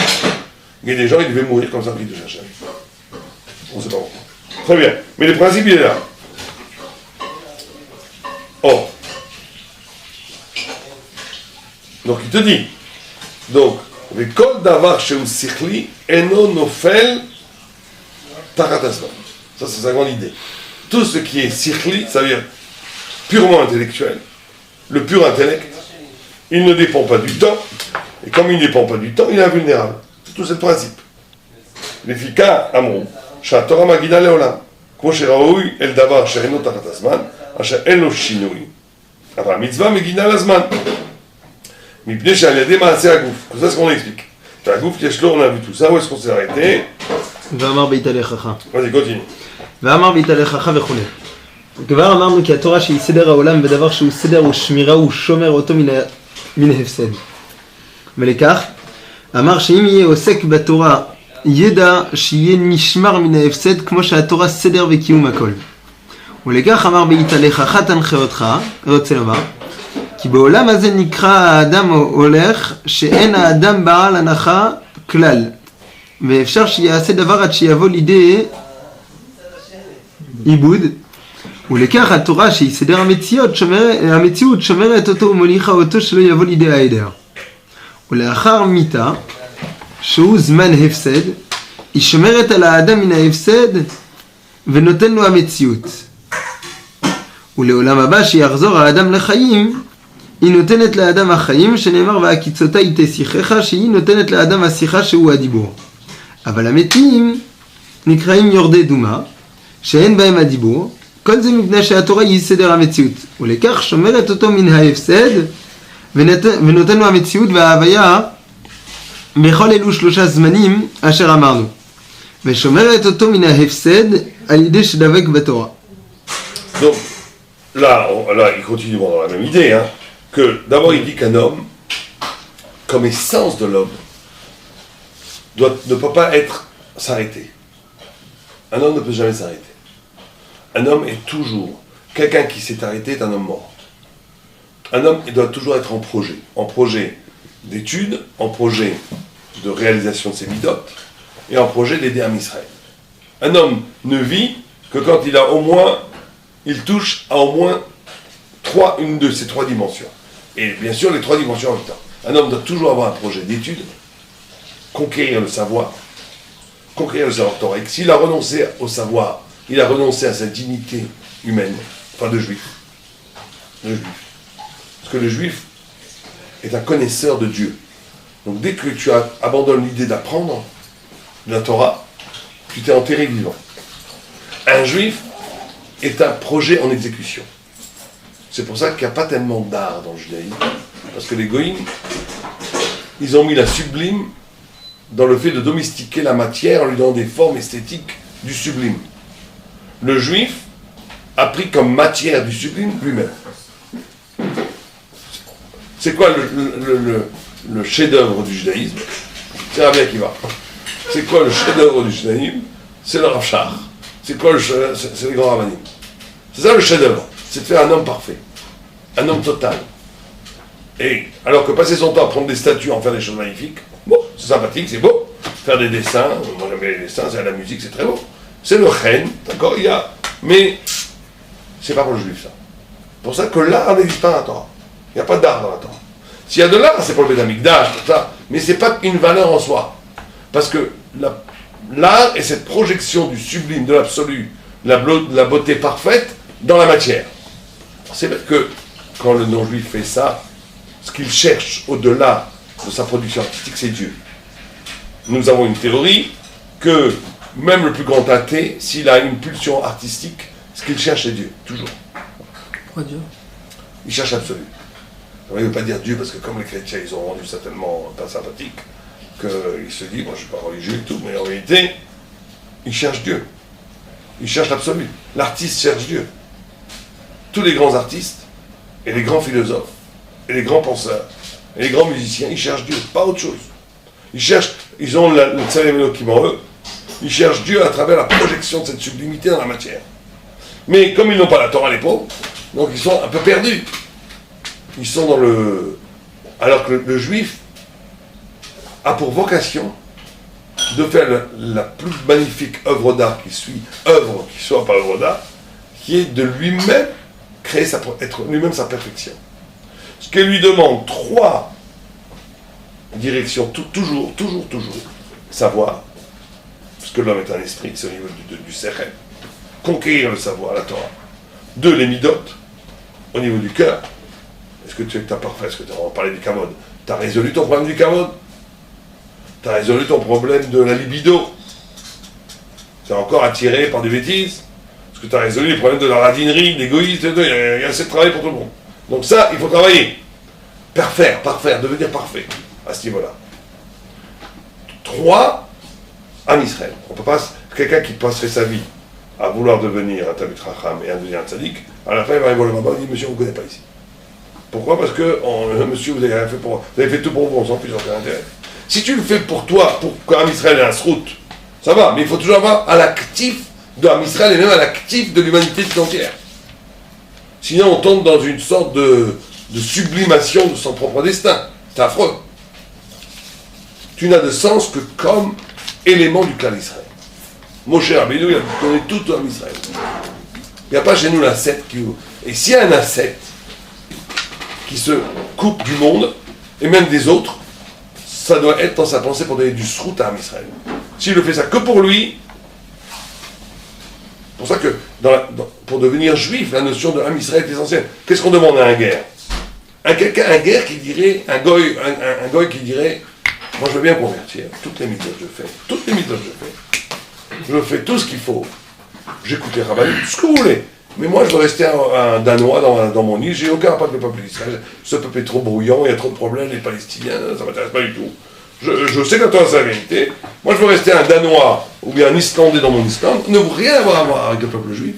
Il y a des gens, ils devaient mourir comme ça en de Hachem. On ne sait pas pourquoi. Très bien. Mais le principe, il est là. Oh. Donc il te dit. Donc, Kol davar sheu sichli eno nofel tachat hazman. Ça, c'est sa grande idée. Tout ce qui est sichli, ça veut dire purement intellectuel, le pur intellect, il ne dépend pas du temps, et comme il ne dépend pas du temps, il est invulnérable. C'est tout ce principe. L'efika amrou, שהתורה מגינה לעולם, כמו שראוי אל דבר שאינו תחת הזמן, אשר אין לו שינוי. אבל המצווה מגינה לזמן. מפני שעל ידי מעשה הגוף. C'est ce qu'on explique. שהגוף יש לו, on a vu tout ça, où est-ce qu'on s'est arrêté? ואמר בהתהלכך. Vas-y, continue. ואמר בהתהלכך וכו'. כבר אמרנו כי התורה שהיא סדר העולם ודבר שהוא סדר ושמירה ושומר אותו מן ההפסד. ולכך, אמר שאם יהיה עוסק בתורה ידע שיהיה נשמר מן ההפסד כמו שהתורה סדר וקיום הכל. ולכך אמר בהתהלכך תנחה אותך, רוצה לומר, כי בעולם הזה נקרא האדם הולך שאין האדם בעל הנחה כלל. ואפשר שיעשה דבר עד שיבוא לידי עיבוד. ולכך התורה שהיא סדר המציאות שומרת אותו ומוליכה אותו שלא יבוא לידי ההיעדר. ולאחר מיתה, שהוא זמן הפסד, היא שומרת על האדם מן ההפסד ונותן לו המציאות. ולעולם הבא שיחזור האדם לחיים, היא נותנת לאדם החיים, שנאמר והקיצותה היא תשיחך, שהיא נותנת לאדם השיחה שהוא הדיבור. אבל המתים נקראים יורדי דומה, שאין בהם הדיבור, כל זה מפני שהתורה היא סדר המציאות, ולכך שומרת אותו מן ההפסד ונותן לו המציאות וההוויה בכל אלו 3 זמנים אשר אמרנו, ושומרת אותו מן ההפסד על ידי שדבק בתורה. Donc, là, il continue dans la même idée, hein, que d'abord il dit qu'un homme, comme essence de l'homme, ne peut pas s'arrêter. Un homme ne peut jamais s'arrêter. Un homme est toujours, quelqu'un qui s'est arrêté est un homme mort. Un homme il doit toujours être en projet d'études, en projet de réalisation de ses midotes, et en projet d'aider Am Israël. Un homme ne vit que quand il touche à au moins une de ces 3 dimensions. Et bien sûr, les 3 dimensions en même temps. Un homme doit toujours avoir un projet d'étude, conquérir le savoir Torah. Et s'il a renoncé au savoir, il a renoncé à sa dignité humaine, enfin de juif. Parce que le juif est un connaisseur de Dieu. Donc dès que tu abandonnes l'idée d'apprendre la Torah, tu t'es enterré vivant. Un juif est un projet en exécution. C'est pour ça qu'il n'y a pas tellement d'art dans le judaïsme, parce que les goïms, ils ont mis la sublime dans le fait de domestiquer la matière en lui donnant des formes esthétiques du sublime. Le juif a pris comme matière du sublime lui-même. C'est quoi le chef-d'œuvre du judaïsme? C'est Rabbi Akiva. C'est quoi le chef-d'œuvre du judaïsme? C'est le Rav Shach. C'est quoi c'est les grands rabbinim. C'est ça le chef-d'œuvre. C'est de faire un homme parfait. Un homme total. Et alors que passer son temps à prendre des statues, en faire des choses magnifiques, bon, c'est sympathique, c'est beau. Faire des dessins, moi j'aime bien les dessins, c'est la musique, c'est très beau. C'est le chen, d'accord, mais c'est pas pour le juif ça. C'est pour ça que l'art n'existe pas dans la Torah. Il n'y a pas d'art dans la Torah. S'il y a de l'art, c'est pour le Beth Amikdash, tout ça, mais c'est pas une valeur en soi. Parce que l'art est cette projection du sublime, de l'absolu, de la beauté parfaite dans la matière. C'est vrai que quand le non-juif fait ça, ce qu'il cherche au-delà de sa production artistique, c'est Dieu. Nous avons une théorie que même le plus grand athée, s'il a une pulsion artistique, ce qu'il cherche, c'est Dieu, toujours. Pourquoi Dieu? Il cherche l'absolu. Il ne veut pas dire Dieu, parce que comme les chrétiens, ils ont rendu ça tellement pas sympathique, qu'il se dit, moi je ne suis pas religieux et tout, mais en réalité, il cherche Dieu. Il cherche l'absolu. L'artiste cherche Dieu. Tous les grands artistes, et les grands philosophes, et les grands penseurs, et les grands musiciens, ils cherchent Dieu, pas autre chose. Ils ont le Tselem Elokim en eux, ils cherchent Dieu à travers la projection de cette sublimité dans la matière. Mais comme ils n'ont pas la Torah, les pauvres, donc ils sont un peu perdus. Ils sont dans le... Alors que le juif a pour vocation de faire la plus magnifique œuvre d'art qui soit pas œuvre d'art, qui est de lui-même créer être lui-même sa perfection. Ce qui lui demande 3 directions, toujours, savoir, parce que l'homme est un esprit, c'est au niveau du sechel, conquérir le savoir, la Torah. 2, les midot, au niveau du cœur. Est-ce que tu es parfait? Est-ce que on va parler du kavod? Tu as résolu ton problème du kavod? Tu as résolu ton problème de la libido? Tu es encore attiré par des bêtises? Est-ce que tu as résolu les problèmes de la radinerie, de l'égoïsme? Il y a assez de travail pour tout le monde. Donc ça, il faut travailler. Parfaire, devenir parfait à ce niveau-là. 3, Am Israël. On peut pas, quelqu'un qui passerait sa vie à vouloir devenir un Talmid Chacham et à devenir un tzaddik, à la fin il va arriver là-bas et il dit monsieur, on ne connaît pas ici. Pourquoi? Parce que monsieur, vous avez fait tout pour vous, on s'en fiche, on n'a aucun intérêt. Si tu le fais pour toi, pour qu'Am Israël ait un srout, ça va, mais il faut toujours avoir à l'actif de Am Israël et même à l'actif de l'humanité tout entière. Sinon on tombe dans une sorte de de sublimation de son propre destin. C'est affreux. Tu n'as de sens que comme élément du clan d'Israël. Moshe Rabbeinu, il a donné tout à Israël. Il n'y a pas chez nous l'ascète qui... Et s'il y a un ascète qui se coupe du monde, et même des autres, ça doit être dans sa pensée pour donner du srout à Israël. S'il ne fait ça que pour lui, c'est pour ça que pour devenir juif, la notion de Am Israël est essentielle. Qu'est-ce qu'on demande à un guerre? Un guerre qui dirait, un goy qui dirait, moi je veux bien convertir, toutes les mitzvot je fais tout ce qu'il faut. J'écoute les rabbins, tout ce que vous voulez. Mais moi, je veux rester un Danois dans mon île, j'ai aucun rapport avec le peuple d'Israël. Ce peuple est trop brouillant, il y a trop de problèmes, les Palestiniens, ça ne m'intéresse pas du tout. Je sais que toi, c'est la vérité. Moi, je veux rester un Danois ou bien un Islandais dans mon Islande, ne veut rien avoir à voir avec le peuple juif.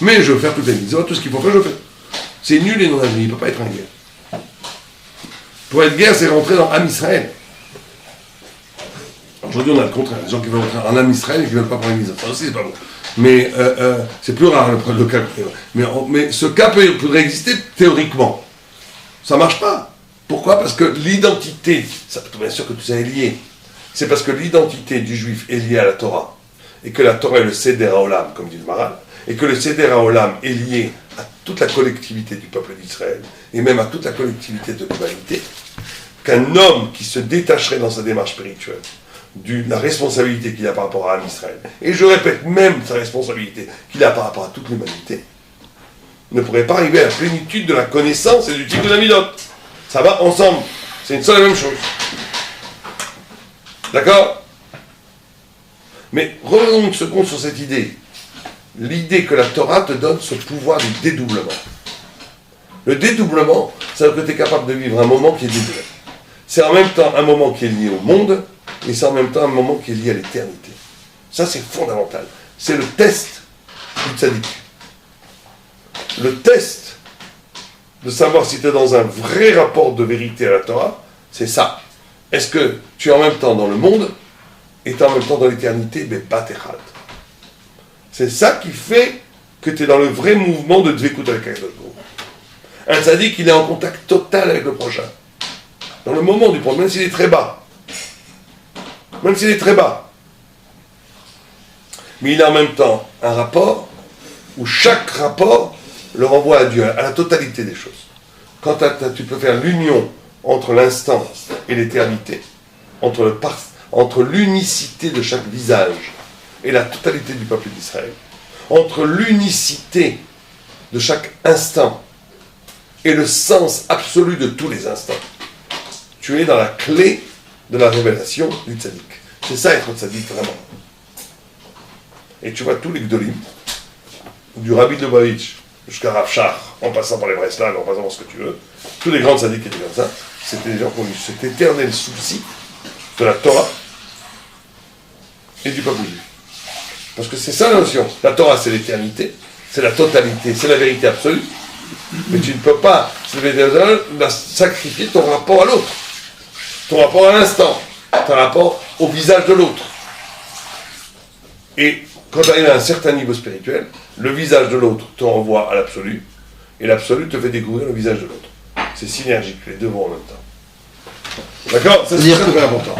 Mais je veux faire toutes les mitzvot, tout ce qu'il faut faire, je le fais. C'est nul et non avenu, il ne peut pas être un guerre. Pour être guerre, c'est rentrer dans Am Israël. Aujourd'hui, on a le contraire, les gens qui veulent rentrer en Am Israël et qui ne veulent pas prendre les mitzvot. Ça aussi, c'est pas bon. Mais c'est plus rare le cas. Mais ce cas pourrait exister théoriquement. Ça ne marche pas. Pourquoi? Parce que l'identité, bien sûr que tout ça est lié, c'est parce que l'identité du juif est liée à la Torah, et que la Torah est le Seder HaOlam, comme dit le Maral, et que le Seder HaOlam est lié à toute la collectivité du peuple d'Israël, et même à toute la collectivité de l'humanité, qu'un homme qui se détacherait dans sa démarche spirituelle de la responsabilité qu'il a par rapport à Israël, et je répète, même sa responsabilité qu'il a par rapport à toute l'humanité, ne pourrait pas arriver à la plénitude de la connaissance et du type de la midote. Ça va ensemble, c'est une seule et même chose. D'accord? Mais revenons une seconde sur cette idée. L'idée que la Torah te donne ce pouvoir du dédoublement. Le dédoublement, c'est-à-dire que tu es capable de vivre un moment qui est dédoublé. C'est en même temps un moment qui est lié au monde, mais c'est en même temps un moment qui est lié à l'éternité. Ça, c'est fondamental. C'est le test du tzaddik. Le test de savoir si tu es dans un vrai rapport de vérité à la Torah, c'est ça. Est-ce que tu es en même temps dans le monde et tu es en même temps dans l'éternité? Batechad. C'est ça qui fait que tu es dans le vrai mouvement de Dvekut avec Akadosh Baruch Hu. Un tzaddik, il est en contact total avec le prochain. Dans le moment du problème, même s'il est très bas. Même s'il est très bas. Mais il a en même temps un rapport où chaque rapport le renvoie à Dieu, à la totalité des choses. Quand tu peux faire l'union entre l'instant et l'éternité, entre l'unicité de chaque visage et la totalité du peuple d'Israël, entre l'unicité de chaque instant et le sens absolu de tous les instants, tu es dans la clé de la révélation du tzaddik. C'est ça être tzaddik vraiment. Et tu vois tous les gdolim, du Rabbi de Lubavitch jusqu'à Rav Shach, en passant par les Breslav, en passant par ce que tu veux, tous les grands tzaddiks qui étaient comme ça, c'était des gens qui ont eu cet éternel souci de la Torah et du peuple juif. Parce que c'est ça la notion. La Torah, c'est l'éternité, c'est la totalité, c'est la vérité absolue. Mais tu ne peux pas sacrifier ton rapport à l'autre, ton rapport à l'instant, ton rapport au visage de l'autre. Et quand tu arrives à un certain niveau spirituel, le visage de l'autre te renvoie à l'absolu, et l'absolu te fait découvrir le visage de l'autre. C'est synergique, les deux vont en même temps. D'accord? Ça, c'est très, très important.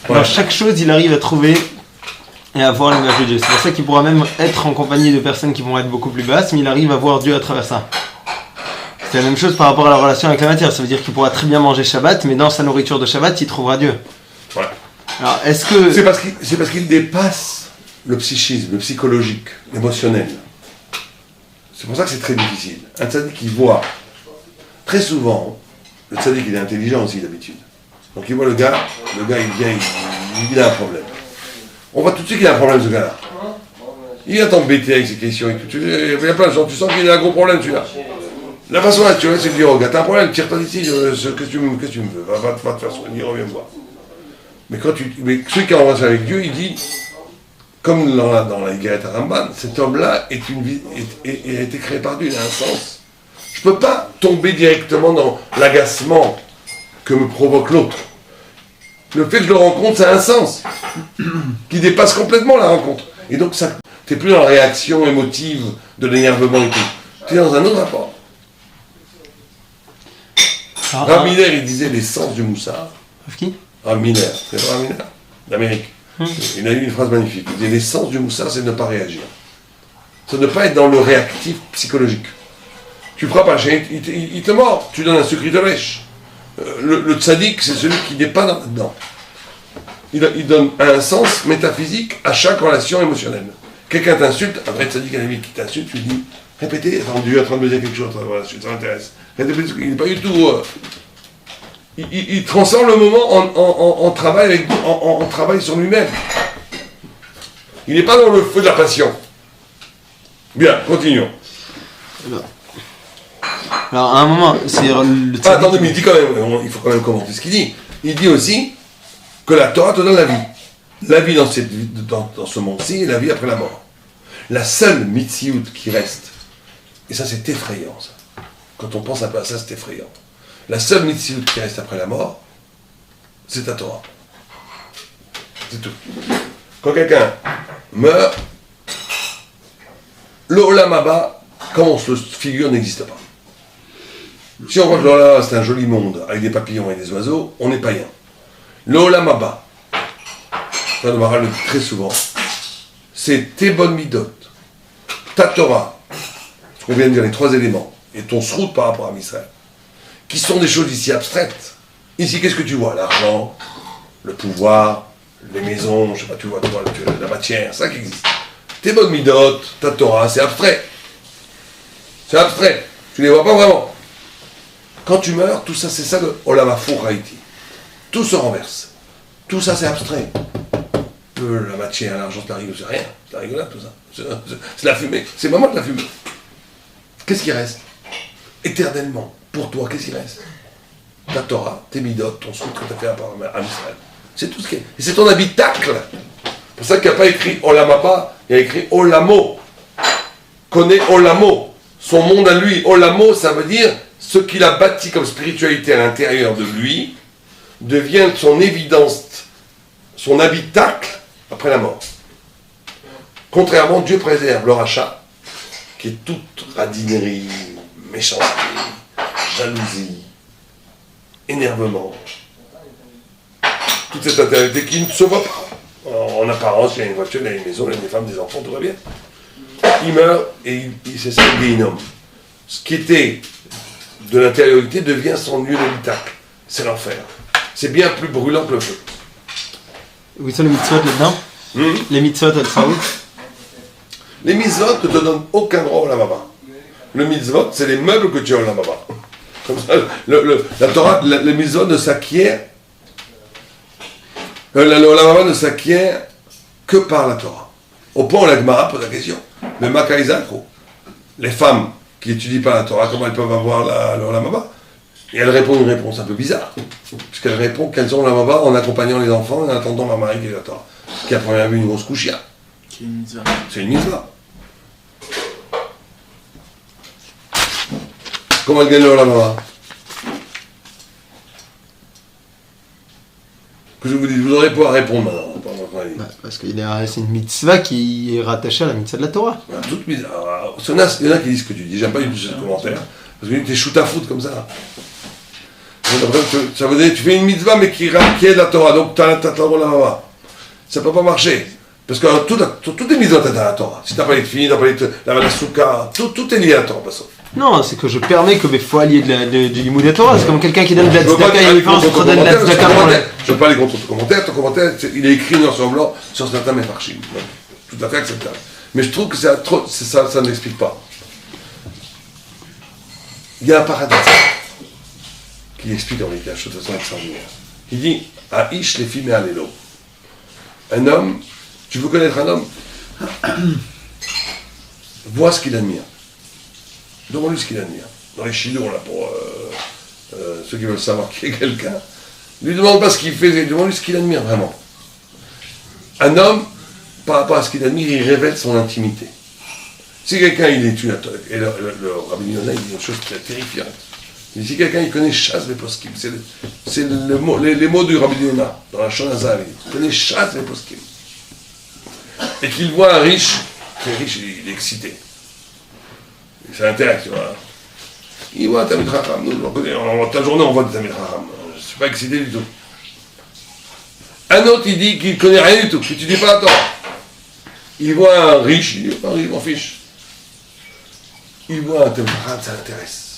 Dans chaque chose, il arrive à trouver et à voir l'image de Dieu. C'est pour ça qu'il pourra même être en compagnie de personnes qui vont être beaucoup plus basses, mais il arrive à voir Dieu à travers ça. C'est la même chose par rapport à la relation avec la matière. Ça veut dire qu'il pourra très bien manger Shabbat, mais dans sa nourriture de Shabbat, il trouvera Dieu. Ouais. Alors, est-ce que... C'est parce qu'il dépasse le psychisme, le psychologique, l'émotionnel. C'est pour ça que c'est très difficile. Un tzaddik qui voit, très souvent, le tzaddik il est intelligent aussi d'habitude. Donc il voit le gars il vient, il a un problème. On voit tout de suite qu'il a un problème ce gars-là. Il vient t'embêter avec ses questions. Il y a plein de gens, tu sens qu'il a un gros problème celui-là. La façon là, tu vois, c'est de dire au gars, t'as un problème, tire-toi d'ici, qu'est-ce que tu me veux, va te faire soigner, reviens me voir. Mais celui qui est en relation avec Dieu, il dit, comme dans la Guérette à Ramban, cet homme-là a été créé par Dieu, il a un sens. Je ne peux pas tomber directement dans l'agacement que me provoque l'autre. Le fait que je le rencontre, ça a un sens qui dépasse complètement la rencontre. Et donc, tu n'es plus dans la réaction émotive de l'énervement et tout. Tu es dans un autre rapport. Rav Miller, il disait l'essence du moussard. Qui? Rav Miller, c'est pas Rav Miller, d'Amérique. Il a eu une phrase magnifique. Il dit l'essence du moussard, c'est de ne pas réagir. C'est de ne pas être dans le réactif psychologique. Tu frappes un chien, il te mord, tu donnes un sucre, il te lèche. Le tzaddik, c'est celui qui n'est pas dedans. Il donne un sens métaphysique à chaque relation émotionnelle. Quelqu'un t'insulte, un vrai tzaddik à la vie qui t'insulte, tu lui dis répétez, attends, Dieu est en train de me dire quelque chose, voilà, ça m'intéresse. Répétez, il n'est pas du tout. Il transforme le moment en travail, en travail sur lui-même. Il n'est pas dans le feu de la passion. Bien, continuons. Alors, à un moment, c'est le tzaddik... Attendez, mais il dit quand même, il faut quand même commenter ce qu'il dit. Il dit aussi que la Torah te donne la vie. La vie dans ce monde-ci et la vie après la mort. La seule mitziout qui reste, et ça c'est effrayant, ça. Quand on pense un peu à ça, c'est effrayant. La seule mitziout qui reste après la mort, c'est ta Torah. C'est tout. Quand quelqu'un meurt, le Olam Haba, comme on se figure, n'existe pas. Si on voit que l'Olam Haba c'est un joli monde avec des papillons et des oiseaux, on n'est païen. Le Olam Haba, le Maharal le dit très souvent, c'est tes bonnes midot, ta Torah, ce qu'on vient de dire, les trois éléments, et ton srout par rapport à Israël, qui sont des choses ici abstraites. Ici, qu'est-ce que tu vois? L'argent, le pouvoir, les maisons, je sais pas, tu vois la matière, ça qui existe. Tes bonnes midot, ta Torah, c'est abstrait. C'est abstrait. Tu ne les vois pas vraiment. Quand tu meurs, tout ça, c'est ça le Olam Hafouch Haïti. Tout se renverse. Tout ça, c'est abstrait. La matière, l'argent, c'est rien. C'est rigolade, tout ça. C'est la fumée. C'est vraiment de la fumée. Qu'est-ce qui reste? Éternellement, pour toi, qu'est-ce qui reste? Ta Torah, tes midot, ton souhait que tu as fait à Israël. C'est tout ce qui est. Et c'est ton habitacle. C'est pour ça qu'il n'y a pas écrit Olam Haba, il y a écrit Olamo. Connais Olamo. Son monde à lui. Olamo, ça veut dire ce qu'il a bâti comme spiritualité à l'intérieur de lui devient son évidence, son habitacle après la mort. Contrairement, Dieu préserve le rachat, qui est toute radinerie, méchanceté, jalousie, énervement. Toute cette intériorité qui ne se voit pas. En apparence, il y a une voiture, il y a une maison, il y a des femmes, des enfants, tout va bien. Il meurt et c'est ça le Guéhinom. Ce qui était de l'intériorité devient son lieu d'habitacle. C'est l'enfer. C'est bien plus brûlant que le feu. Où sont les mitzvot là-dedans? Les mitzvot, elles sont où? Les mitzvot ne te donnent aucun droit au Olam Haba. Le mitzvot, c'est les meubles que tu as au Olam Haba. Comme ça, la Torah, les mitzvot ne s'acquièrent. Le Olam Haba ne s'acquiert que par la Torah. Au point où la Gemara pose la question. Le Makaïzakro. Les femmes qui n'étudient pas la Torah, comment elles peuvent avoir le Olam Haba? Et elles répondent une réponse un peu bizarre. Puisqu'elles répondent qu'elles ont le Olam Haba en accompagnant les enfants en attendant leur mari qui est la Torah. Ce qui a premièrement vu une grosse couchia. Qui est une mitzvah. C'est une mitzvah. Comment elle gagne le Olam Haba? Que je vous dis, vous aurez pouvoir répondre maintenant. Parce que c'est une mitzvah qui est rattachée à la mitzvah de la Torah. Toute mitzvah. Il y en a qui disent ce que tu dis. J'aime pas du tout ce commentaire. Parce que tu es shoot à foot comme ça. Ça veut dire que tu fais une mitzvah mais qui est de la Torah. Donc tu as le Olam Haba. Ça ne peut pas marcher. Parce que toutes les mitzvahs, tu as la Torah. Si tu n'as pas les tefilin, tu n'as pas la souka, tout est lié à la Torah. Non, c'est que je permets que mes fois liés du limud de la Torah. C'est comme quelqu'un qui donne de la tzedaka, il y a une différence entre donner de la tzedaka pour le... Je ne veux pas aller contre ton commentaire. Ton commentaire, il est écrit noir sur blanc sur certains méfarchim. Tout à fait acceptable. Mais je trouve que ça ne l'explique pas. Il y a un paradoxe qui explique en réalité la chose de façon extraordinaire. Il dit Aish les filles à l'élo. Un homme, tu veux connaître un homme? Vois ce qu'il admire. Demande-lui ce qu'il admire. Dans les chinois, là, pour ceux qui veulent savoir qui est quelqu'un, ne lui demande pas ce qu'il fait, demande-lui ce qu'il admire vraiment. Un homme, par rapport à ce qu'il admire, il révèle son intimité. Si quelqu'un, il étudie, et le Rabbi Yonah, il dit une chose très terrifiante. Il dit, si quelqu'un, il connaît chasse les poskim, c'est les mots du Rabbi Yonah, dans la Shonazah, il connaît chasse les poskim. Et qu'il voit un riche, très riche, il est excité. Ça l'intéresse, tu vois. Il voit un Talmid Chacham. Nous, on connaît, toute la journée, on voit des Talmid Chacham. Je ne suis pas excité du tout. Un autre, il dit qu'il ne connaît rien du tout, qu'il n'étudie pas la Torah. Il voit un riche, il dit, oh, il m'en fiche. Il voit un Talmid Chacham, ça l'intéresse.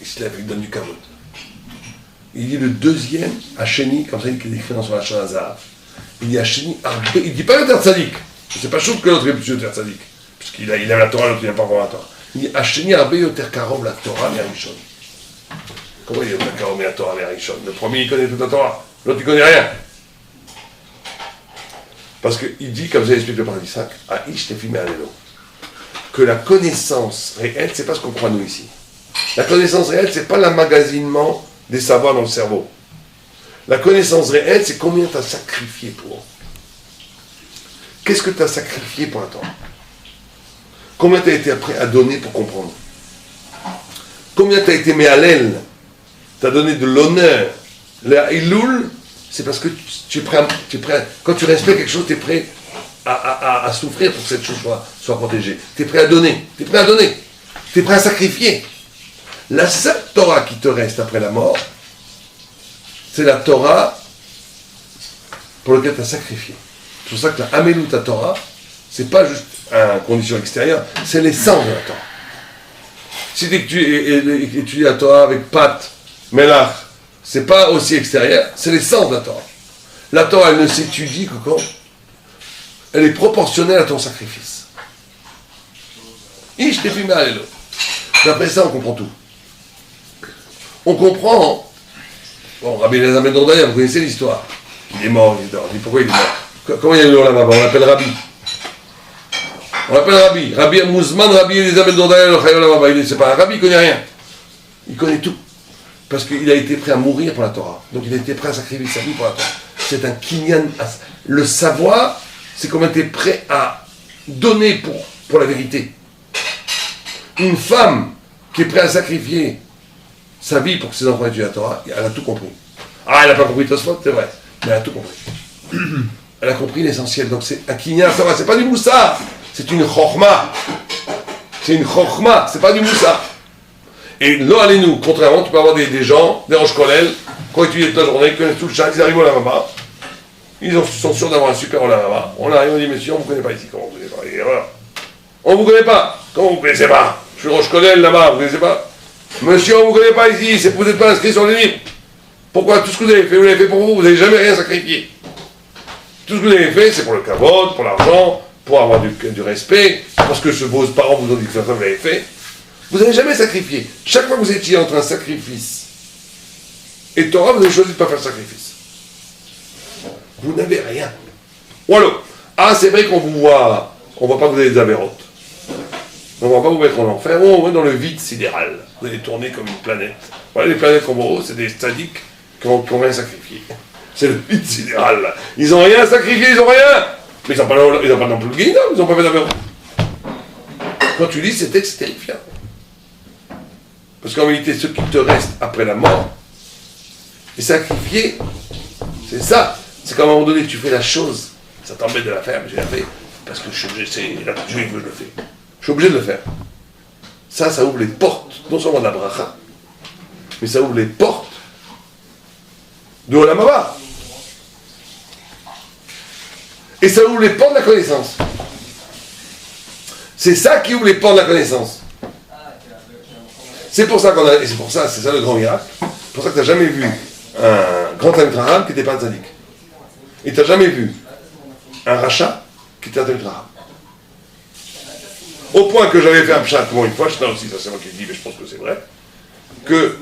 Il se lève, il donne du kavod. Il dit le deuxième, Hacheni, comme ça il est écrit dans son Hachon Hazar. Il dit Hacheni, il ne dit pas le Ter Tzadik. C'est pas chaud que l'autre est plus le Ter Tzadik. Parce qu'il a la Torah, l'autre il n'a pas encore la Torah. Il dit Hacheni, Arbe Yoter Karov, la Torah, mais Arishon. Comment il est Yoter Karov, mais la Torah, mais Arishon? Le premier il connaît toute la Torah, l'autre il connaît rien. Parce qu'il dit, comme ça explique le Paradis 5, Aish Tefime Alelo, que la connaissance réelle, c'est pas ce qu'on croit nous ici. La connaissance réelle, c'est pas l'emmagasinement des savoirs dans le cerveau. La connaissance réelle, c'est combien tu as sacrifié pour. Qu'est-ce que tu as sacrifié pour la Torah? Combien tu as été prêt à donner pour comprendre? Combien tu as été mis à l'aile? Tu as donné de l'honneur. La Iloul, c'est parce que tu es prêt, quand tu respectes quelque chose, tu es prêt à souffrir pour que cette chose soit protégée. Tu es prêt à donner. Tu es prêt à donner. Tu es prêt à sacrifier. La seule Torah qui te reste après la mort, c'est la Torah pour laquelle tu as sacrifié. C'est pour ça que la Hamelou ta Torah, c'est pas juste une condition extérieure, c'est l'essence de la Torah. Si tu étudies la Torah avec pâte, melach, c'est pas aussi extérieur, c'est l'essence de la Torah. La Torah, elle ne s'étudie que quand elle est proportionnelle à ton sacrifice. Je t'ai filmé à l'élo. D'après ça, on comprend tout. On comprend. Bon, Rabbi Elazar ben Dordaïa, vous connaissez l'histoire. Il est mort, il est mort. Pourquoi il est mort? Comment il y a eu là-bas? On l'appelle Rabbi. On l'appelle Rabbi. Rabbi Mouzman, Rabbi Elazar ben Dordaïa, le Chayol là-bas. C'est pas un Rabbi, il connaît rien. Il connaît tout. Parce qu'il a été prêt à mourir pour la Torah. Donc il a été prêt à sacrifier sa vie pour la Torah. C'est un kinyan. Le savoir, c'est combien tu es prêt à donner pour la vérité. Une femme qui est prête à sacrifier sa vie pour que ses enfants étudient la Torah, elle a tout compris. Ah, elle n'a pas compris Tosfot, c'est vrai, mais elle a tout compris. Elle a compris l'essentiel. Donc c'est un kinyan Torah, c'est pas du moussar, c'est une chorma. C'est une chorma, c'est pas du moussar. Et là, allez-nous, contrairement, tu peux avoir des gens, des Rosh Kolel, qui ont étudié toute la journée, qui connaissent tout le chat, ils arrivent au Lamama, ils sont sûrs d'avoir un super Lamama. On arrive, on dit, monsieur, on ne vous connaît pas ici, comment vous ne connaissez pas? Et voilà. On ne vous connaît pas. Comment vous ne connaissez pas? Je suis Rosh Kolel là-bas, vous ne connaissez pas? Monsieur, on ne vous connaît pas ici, c'est que vous n'êtes pas inscrit sur les livres. Pourquoi? Tout ce que vous l'avez fait pour vous n'avez jamais rien sacrifié. Tout ce que vous avez fait, c'est pour le kavod, pour l'argent, pour avoir du respect, parce que vos parents vous ont dit que ça vous l'avez fait. Vous n'avez jamais sacrifié. Chaque fois que vous étiez entre un sacrifice et Torah, vous avez choisi de ne pas faire le sacrifice. Vous n'avez rien. Ou alors, c'est vrai qu'on vous voit, on ne voit pas que vous avez des avérotes. On ne va pas vous mettre en enfer, on va dans le vide sidéral. Vous allez tourner comme une planète. Voilà, les planètes qu'on voit, c'est des stadiques qui ont rien sacrifié. C'est le vide sidéral, là. Ils n'ont rien sacrifié, ils n'ont rien. Mais ils n'ont pas non plus le guide, ils n'ont pas fait d'avérotes. Quand tu lis ces textes, c'est terrifiant. Parce qu'en réalité, ce qui te reste après la mort, est sacrifié. C'est ça. C'est qu'à un moment donné, tu fais la chose. Ça t'embête de la faire, mais je la fais. Parce que je suis obligé, c'est la Dieu que je le fais. Je suis obligé de le faire. Ça ouvre les portes, non seulement de la bracha, mais ça ouvre les portes de Olam Haba. Et ça ouvre les portes de la connaissance. C'est ça qui ouvre les portes de la connaissance. C'est pour ça c'est ça le grand miracle. C'est pour ça que tu n'as jamais vu un grand Talmid Chacham qui n'était pas un tzaddik. Et tu n'as jamais vu un rachat qui était un Talmid Chacham. Au point que j'avais fait un pshat, une fois, je sais aussi, ça c'est moi qui le dis, mais je pense que c'est vrai, que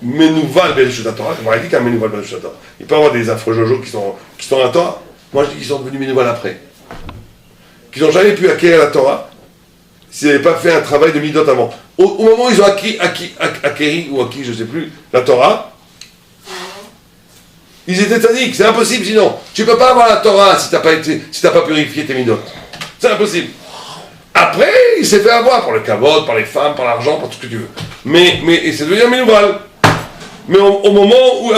Menouval Bereshut Torah, on m'a dit qu'un Menouval Bereshut Torah, il peut y avoir des affreux jojo qui sont dans la Torah. Moi je dis qu'ils sont devenus Menouval après. Qu'ils n'ont jamais pu acquérir la Torah s'ils n'avaient pas fait un travail de midot avant. Au moment où ils ont acquéri, ou acquis, je ne sais plus, la Torah, ils étaient tzaddik, c'est impossible sinon. Tu ne peux pas avoir la Torah si tu n'as pas purifié tes midot. C'est impossible. Après, il s'est fait avoir par le kavod, par les femmes, par l'argent, par tout ce que tu veux. Mais c'est devenu un Menouval. Mais au moment où,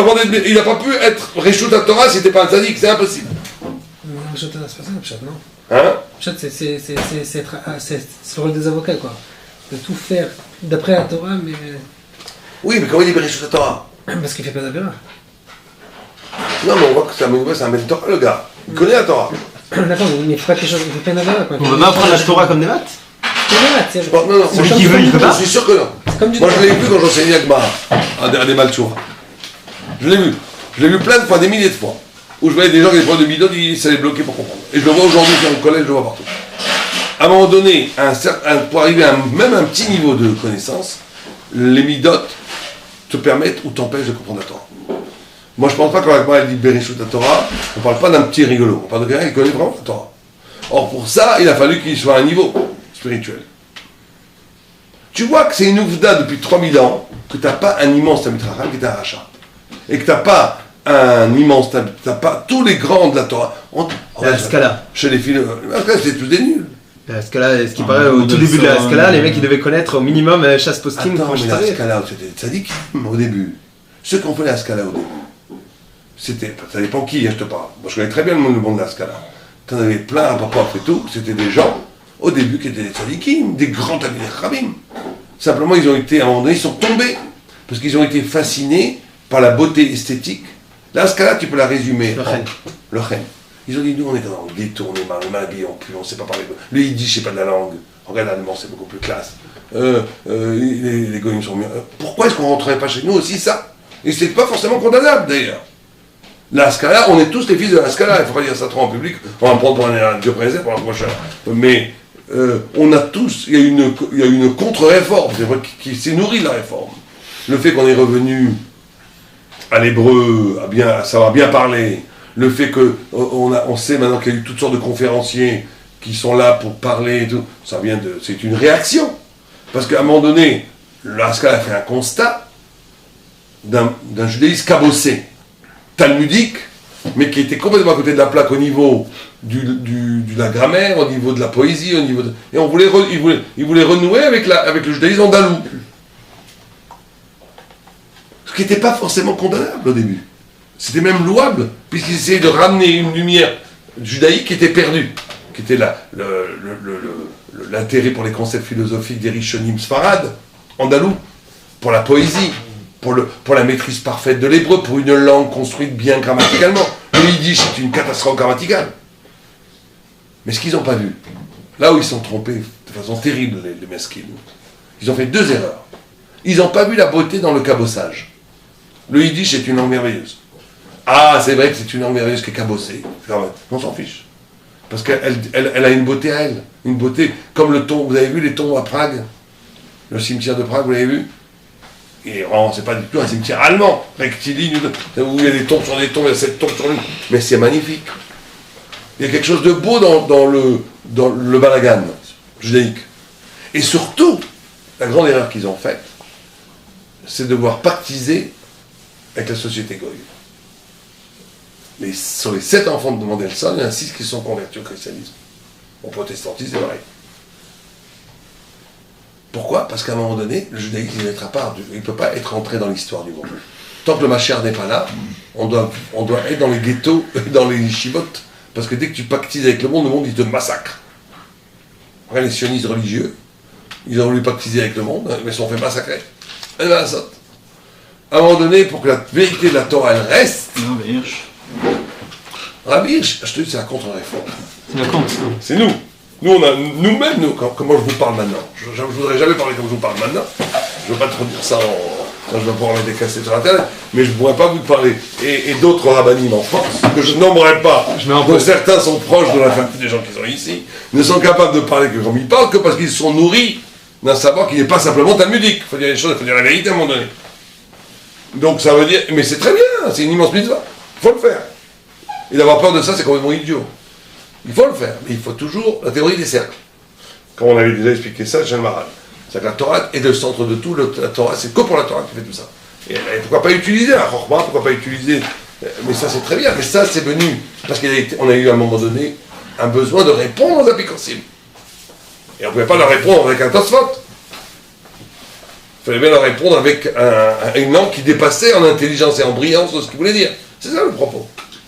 il n'a pas pu être Reshut Torah s'il n'était pas un tzaddik, c'est impossible. Reshut Torah, c'est pas ça le pshat, non? Hein? Le pshat, c'est le rôle des avocats, quoi. De tout faire d'après la Torah, mais Oui, mais comment il est Bereshut la Torah? Parce qu'il fait pas d'Avera. Non, mais on voit que c'est un maître Torah, le gars. Il connaît la Torah. D'accord, mais il fait pas quelque chose, il fait pas d'Avera quoi. On va pas prendre la Torah comme des maths? C'est des maths, c'est Non, non, Celui qui veut, il peut pas. je suis sûr que non. comme du Moi, je l'ai vu quand j'enseignais à Gemara, à des Malchoura. Je l'ai vu. Je l'ai vu plein de fois, des milliers de fois. Où je voyais des gens qui avaient des problèmes de midot, ils savaient bloquer pour comprendre. Et je le vois aujourd'hui dans le collège, je le vois partout. À un moment donné, pour arriver à même un petit niveau de connaissance, les midot te permettent ou t'empêchent de comprendre la Torah. Moi, je ne pense pas quand la Gemara dit Bereshut la Torah, on ne parle pas d'un petit rigolo, on parle de quelqu'un qui connaît vraiment la Torah. Or, pour ça, il a fallu qu'il soit à un niveau spirituel. Tu vois que c'est une ouvda depuis 3000 ans, que tu n'as pas un immense Talmid Chacham qui est un rachat. Et que tu n'as pas un immense Talmid, tu n'as pas tous les grands de la Torah. La Scala. Chez les filles, c'est tous des nuls. La Scala, ce qui paraît au tout début de la Scala, les mecs ils devaient connaître au minimum chasse postim. Attends, mais la Scala, c'était des tzadikim au début. Ceux qui ont fait la Scala au début, c'était, ça dépend qui, je te parle. Moi je connais très bien le monde de la Scala. Tu en avais plein à papa et tout, c'était des gens, au début, qui étaient des tzadikim, des grands Talmidei Chachamim. Simplement, ils ont été, à un moment donné, ils sont tombés, parce qu'ils ont été fascinés par la beauté esthétique. La Scala, tu peux la résumer. Le chen. Ils ont dit, nous, on est dans le ghetto, on est mal habillés, on pue, on ne sait pas parler. Le yiddish, c'est pas de la langue. Regarde l'allemand, c'est beaucoup plus classe. Les goyim sont mieux. Pourquoi est-ce qu'on ne rentrerait pas chez nous aussi ça? Et c'est pas forcément condamnable, d'ailleurs. La Scala, on est tous les fils de la Scala, il ne faut pas dire ça trop en public, on va me prendre pour un Dieu préserve pour la prochaine. Mais on a tous, il y a une contre-réforme, c'est vrai, qui s'est nourrie de la réforme. Le fait qu'on est revenu à l'hébreu, à savoir bien parler, le fait qu'on sait maintenant qu'il y a eu toutes sortes de conférenciers qui sont là pour parler et tout, c'est une réaction. Parce qu'à un moment donné, la Scala a fait un constat d'un judaïsme cabossé, talmudique, mais qui était complètement à côté de la plaque au niveau de la grammaire, au niveau de la poésie, et il voulait renouer avec le judaïsme andalou. Ce qui n'était pas forcément condamnable au début. C'était même louable, puisqu'il essayait de ramener une lumière judaïque qui était perdue, qui était l'intérêt pour les concepts philosophiques des Rishonim Sfarad, andalou, pour la poésie, pour la maîtrise parfaite de l'hébreu, pour une langue construite bien grammaticalement. Le yiddish est une catastrophe grammaticale. Mais ce qu'ils n'ont pas vu, là où ils sont trompés de façon terrible, les mesquines, ils ont fait 2 erreurs. Ils n'ont pas vu la beauté dans le cabossage. Le yiddish est une langue merveilleuse. Ah, c'est vrai que c'est une langue merveilleuse qui est cabossée. On s'en fiche. Parce qu'elle a une beauté à elle. Une beauté comme le tombe. Vous avez vu les tombes à Prague? Le cimetière de Prague, vous l'avez vu? Et c'est pas du tout un cimetière allemand, rectiligne, où il y a des tombes sur des tombes, il y a 7 tombes sur l'une. Mais c'est magnifique. Il y a quelque chose de beau dans le balagan judaïque. Et surtout, la grande erreur qu'ils ont faite, c'est de voir pactiser avec la société goy. Sur les 7 enfants de Mendelssohn, il y en a 6 qui sont convertis au christianisme. Au protestantisme, c'est pareil. Pourquoi? Parce qu'à un moment donné, le judaïsme, il ne peut pas être entré dans l'histoire du monde. Tant que le Mashiach n'est pas là, on doit être dans les ghettos, dans les yeshivot, parce que dès que tu pactises avec le monde, il te massacre. Après, les sionistes religieux, ils ont voulu pactiser avec le monde, mais ils se sont fait massacrer. Et bien, ça. À un moment donné, pour que la vérité de la Torah, elle reste. Non, mais Hirsch. Rabbi Hirsch, je te dis, c'est la contre-réforme. C'est la contre. C'est nous. Nous-mêmes, comment je vous parle maintenant. Je ne voudrais jamais parler comme je vous parle maintenant. Je ne veux pas trop dire ça je vais pouvoir mettre des cassettes sur Internet, mais je ne pourrais pas vous parler. Et d'autres rabbinim en France, que je nommerai pas, dont certains sont proches de la famille des gens qui sont ici, ne sont capables de parler que comme ils parlent, que parce qu'ils sont nourris d'un savoir qui n'est pas simplement talmudique. Il faut dire les choses, il faut dire la vérité à un moment donné. Donc ça veut dire, mais c'est très bien, c'est une immense mitzvah. Il faut le faire. Et d'avoir peur de ça, c'est complètement idiot. Il faut le faire, mais il faut toujours la théorie des cercles. Comme on avait déjà expliqué ça, Jean Maral. C'est-à-dire que la Torah est le centre de tout. La Torah, c'est que pour la Torah qui fait tout ça. Et pourquoi pas utiliser la Chorma, pourquoi pas utiliser... Mais ça, c'est très bien. Mais ça, c'est venu parce qu'on a eu à un moment donné un besoin de répondre aux apikosim. Et on ne pouvait pas leur répondre avec un Tosfot. Il fallait bien leur répondre avec une langue qui dépassait en intelligence et en brillance de ce qu'il voulait dire. C'est ça le propos.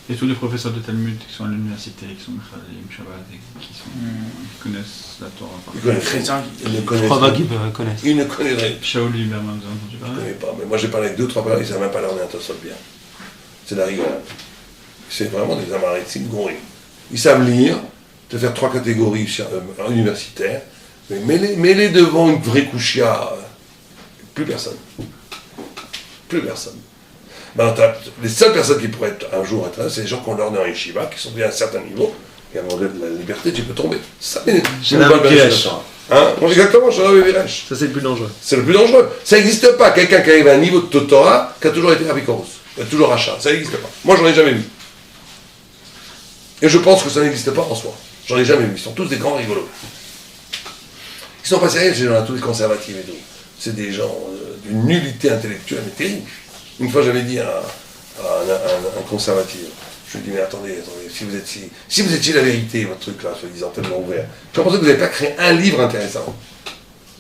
Et tous les professeurs de Talmud qui sont à l'université, qui sont Mechalim, Shabbat, et qui connaissent la Torah. Ils connaissent Chrétiens, Ils ne Je connaissent crois pas pas. qu'ils connaissent. Ils ne connaissent rien. Shaul Lieberman, vous avez entendu Je ne parler? connais pas. Mais moi, j'ai parlé avec 2-3 personnes, ils ne savent même pas leur un Tosot bien. C'est de la rigolade. C'est vraiment des Amaritzim Gourim. Ils savent lire, te faire 3 catégories universitaires, mais mets-les devant une vraie kouchia, plus personne. Plus personne. Maintenant, les seules personnes qui pourraient être un jour intéressées, c'est les gens qui ont l'ordre en yeshiva, qui sont bien à un certain niveau, et à un moment donné de la liberté, tu peux tomber. Ça, Shalom Viresh. Hein? Exactement, Shalom Viresh. Ça, c'est le plus dangereux. C'est le plus dangereux. Ça n'existe pas, quelqu'un qui arrive à un niveau de Torah, qui a toujours été Avikorus, qui a toujours achat. Ça n'existe pas. Moi, j'en ai jamais vu. Et je pense que ça n'existe pas en soi. J'en ai jamais vu. Ils sont tous des grands rigolos. Ils sont pas sérieux, ces gens-là, tous les conservatifs et tout. C'est des gens d'une nullité intellectuelle, mais terrible. Une fois, j'avais dit à un conservatif, je lui ai dit, mais attendez, si vous étiez la vérité, votre truc là, soi-disant tellement ouvert, je pensais que vous n'avez pas créé un livre intéressant.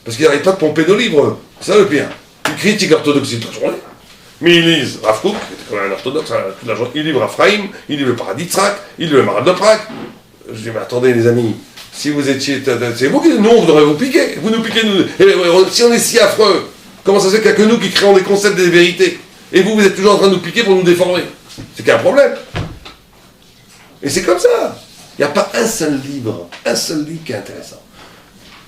Parce qu'ils n'arrêtent pas de pomper nos livres, c'est ça le pire. Ils critiquent l'orthodoxie toute la journée. Mais ils lisent Rav Kook, qui était quand même un orthodoxe, toute la journée. Ils lisent Raphaïm, ils lisent le Paradis de Tzrak, ils lisent le Maral de Prague. Je dis, mais attendez les amis, si vous étiez... C'est vous qui... Nous, on devrait vous piquer. Vous nous piquez, nous... Si on est si affreux, comment ça se fait qu'il n'y a que nous qui créons des concepts des vérités? Et vous êtes toujours en train de nous piquer pour nous déformer. C'est qu'il y a un problème. Et c'est comme ça. Il n'y a pas un seul livre qui est intéressant.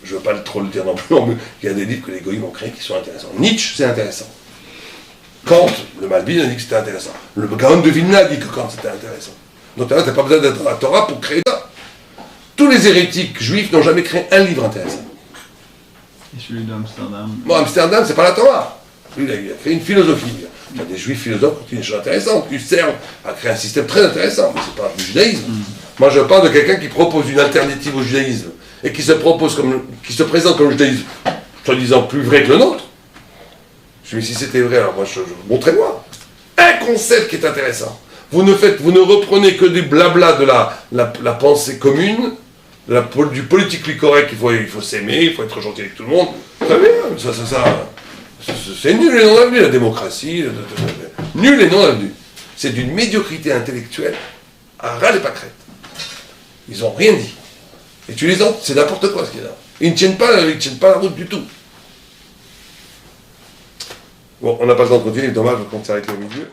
Je ne veux pas trop le dire non plus, mais il y a des livres que les goïms ont créés qui sont intéressants. Nietzsche, c'est intéressant. Kant, le Malbim a dit que c'était intéressant. Le Gaon de Vilna a dit que Kant c'était intéressant. Donc là, tu n'as pas besoin d'être à la Torah pour créer ça. Tous les hérétiques juifs n'ont jamais créé un livre intéressant. Et celui d'Amsterdam. Bon, Amsterdam, c'est pas la Torah. Lui, il a créé une philosophie. Il y a des juifs philosophes qui ont des choses intéressantes, qui servent à créer un système très intéressant, mais c'est pas du judaïsme. Moi, je parle de quelqu'un qui propose une alternative au judaïsme et qui se présente comme le judaïsme, soi-disant plus vrai que le nôtre. Je me dis, si c'était vrai, alors moi, montrez-moi un concept qui est intéressant. Vous ne reprenez que des blabla de la pensée commune, du politically correct, il faut s'aimer, il faut être gentil avec tout le monde. Très bien, c'est nul et non avenu, la démocratie, nul et non avenu. C'est d'une médiocrité intellectuelle à ras les pâquerettes. Ils n'ont rien dit. Et tu les entends, c'est n'importe quoi ce qu'il y a là. Ils ne tiennent pas la route du tout. Bon, on n'a pas le temps de continuer, dommage qu'on s'arrête au milieu.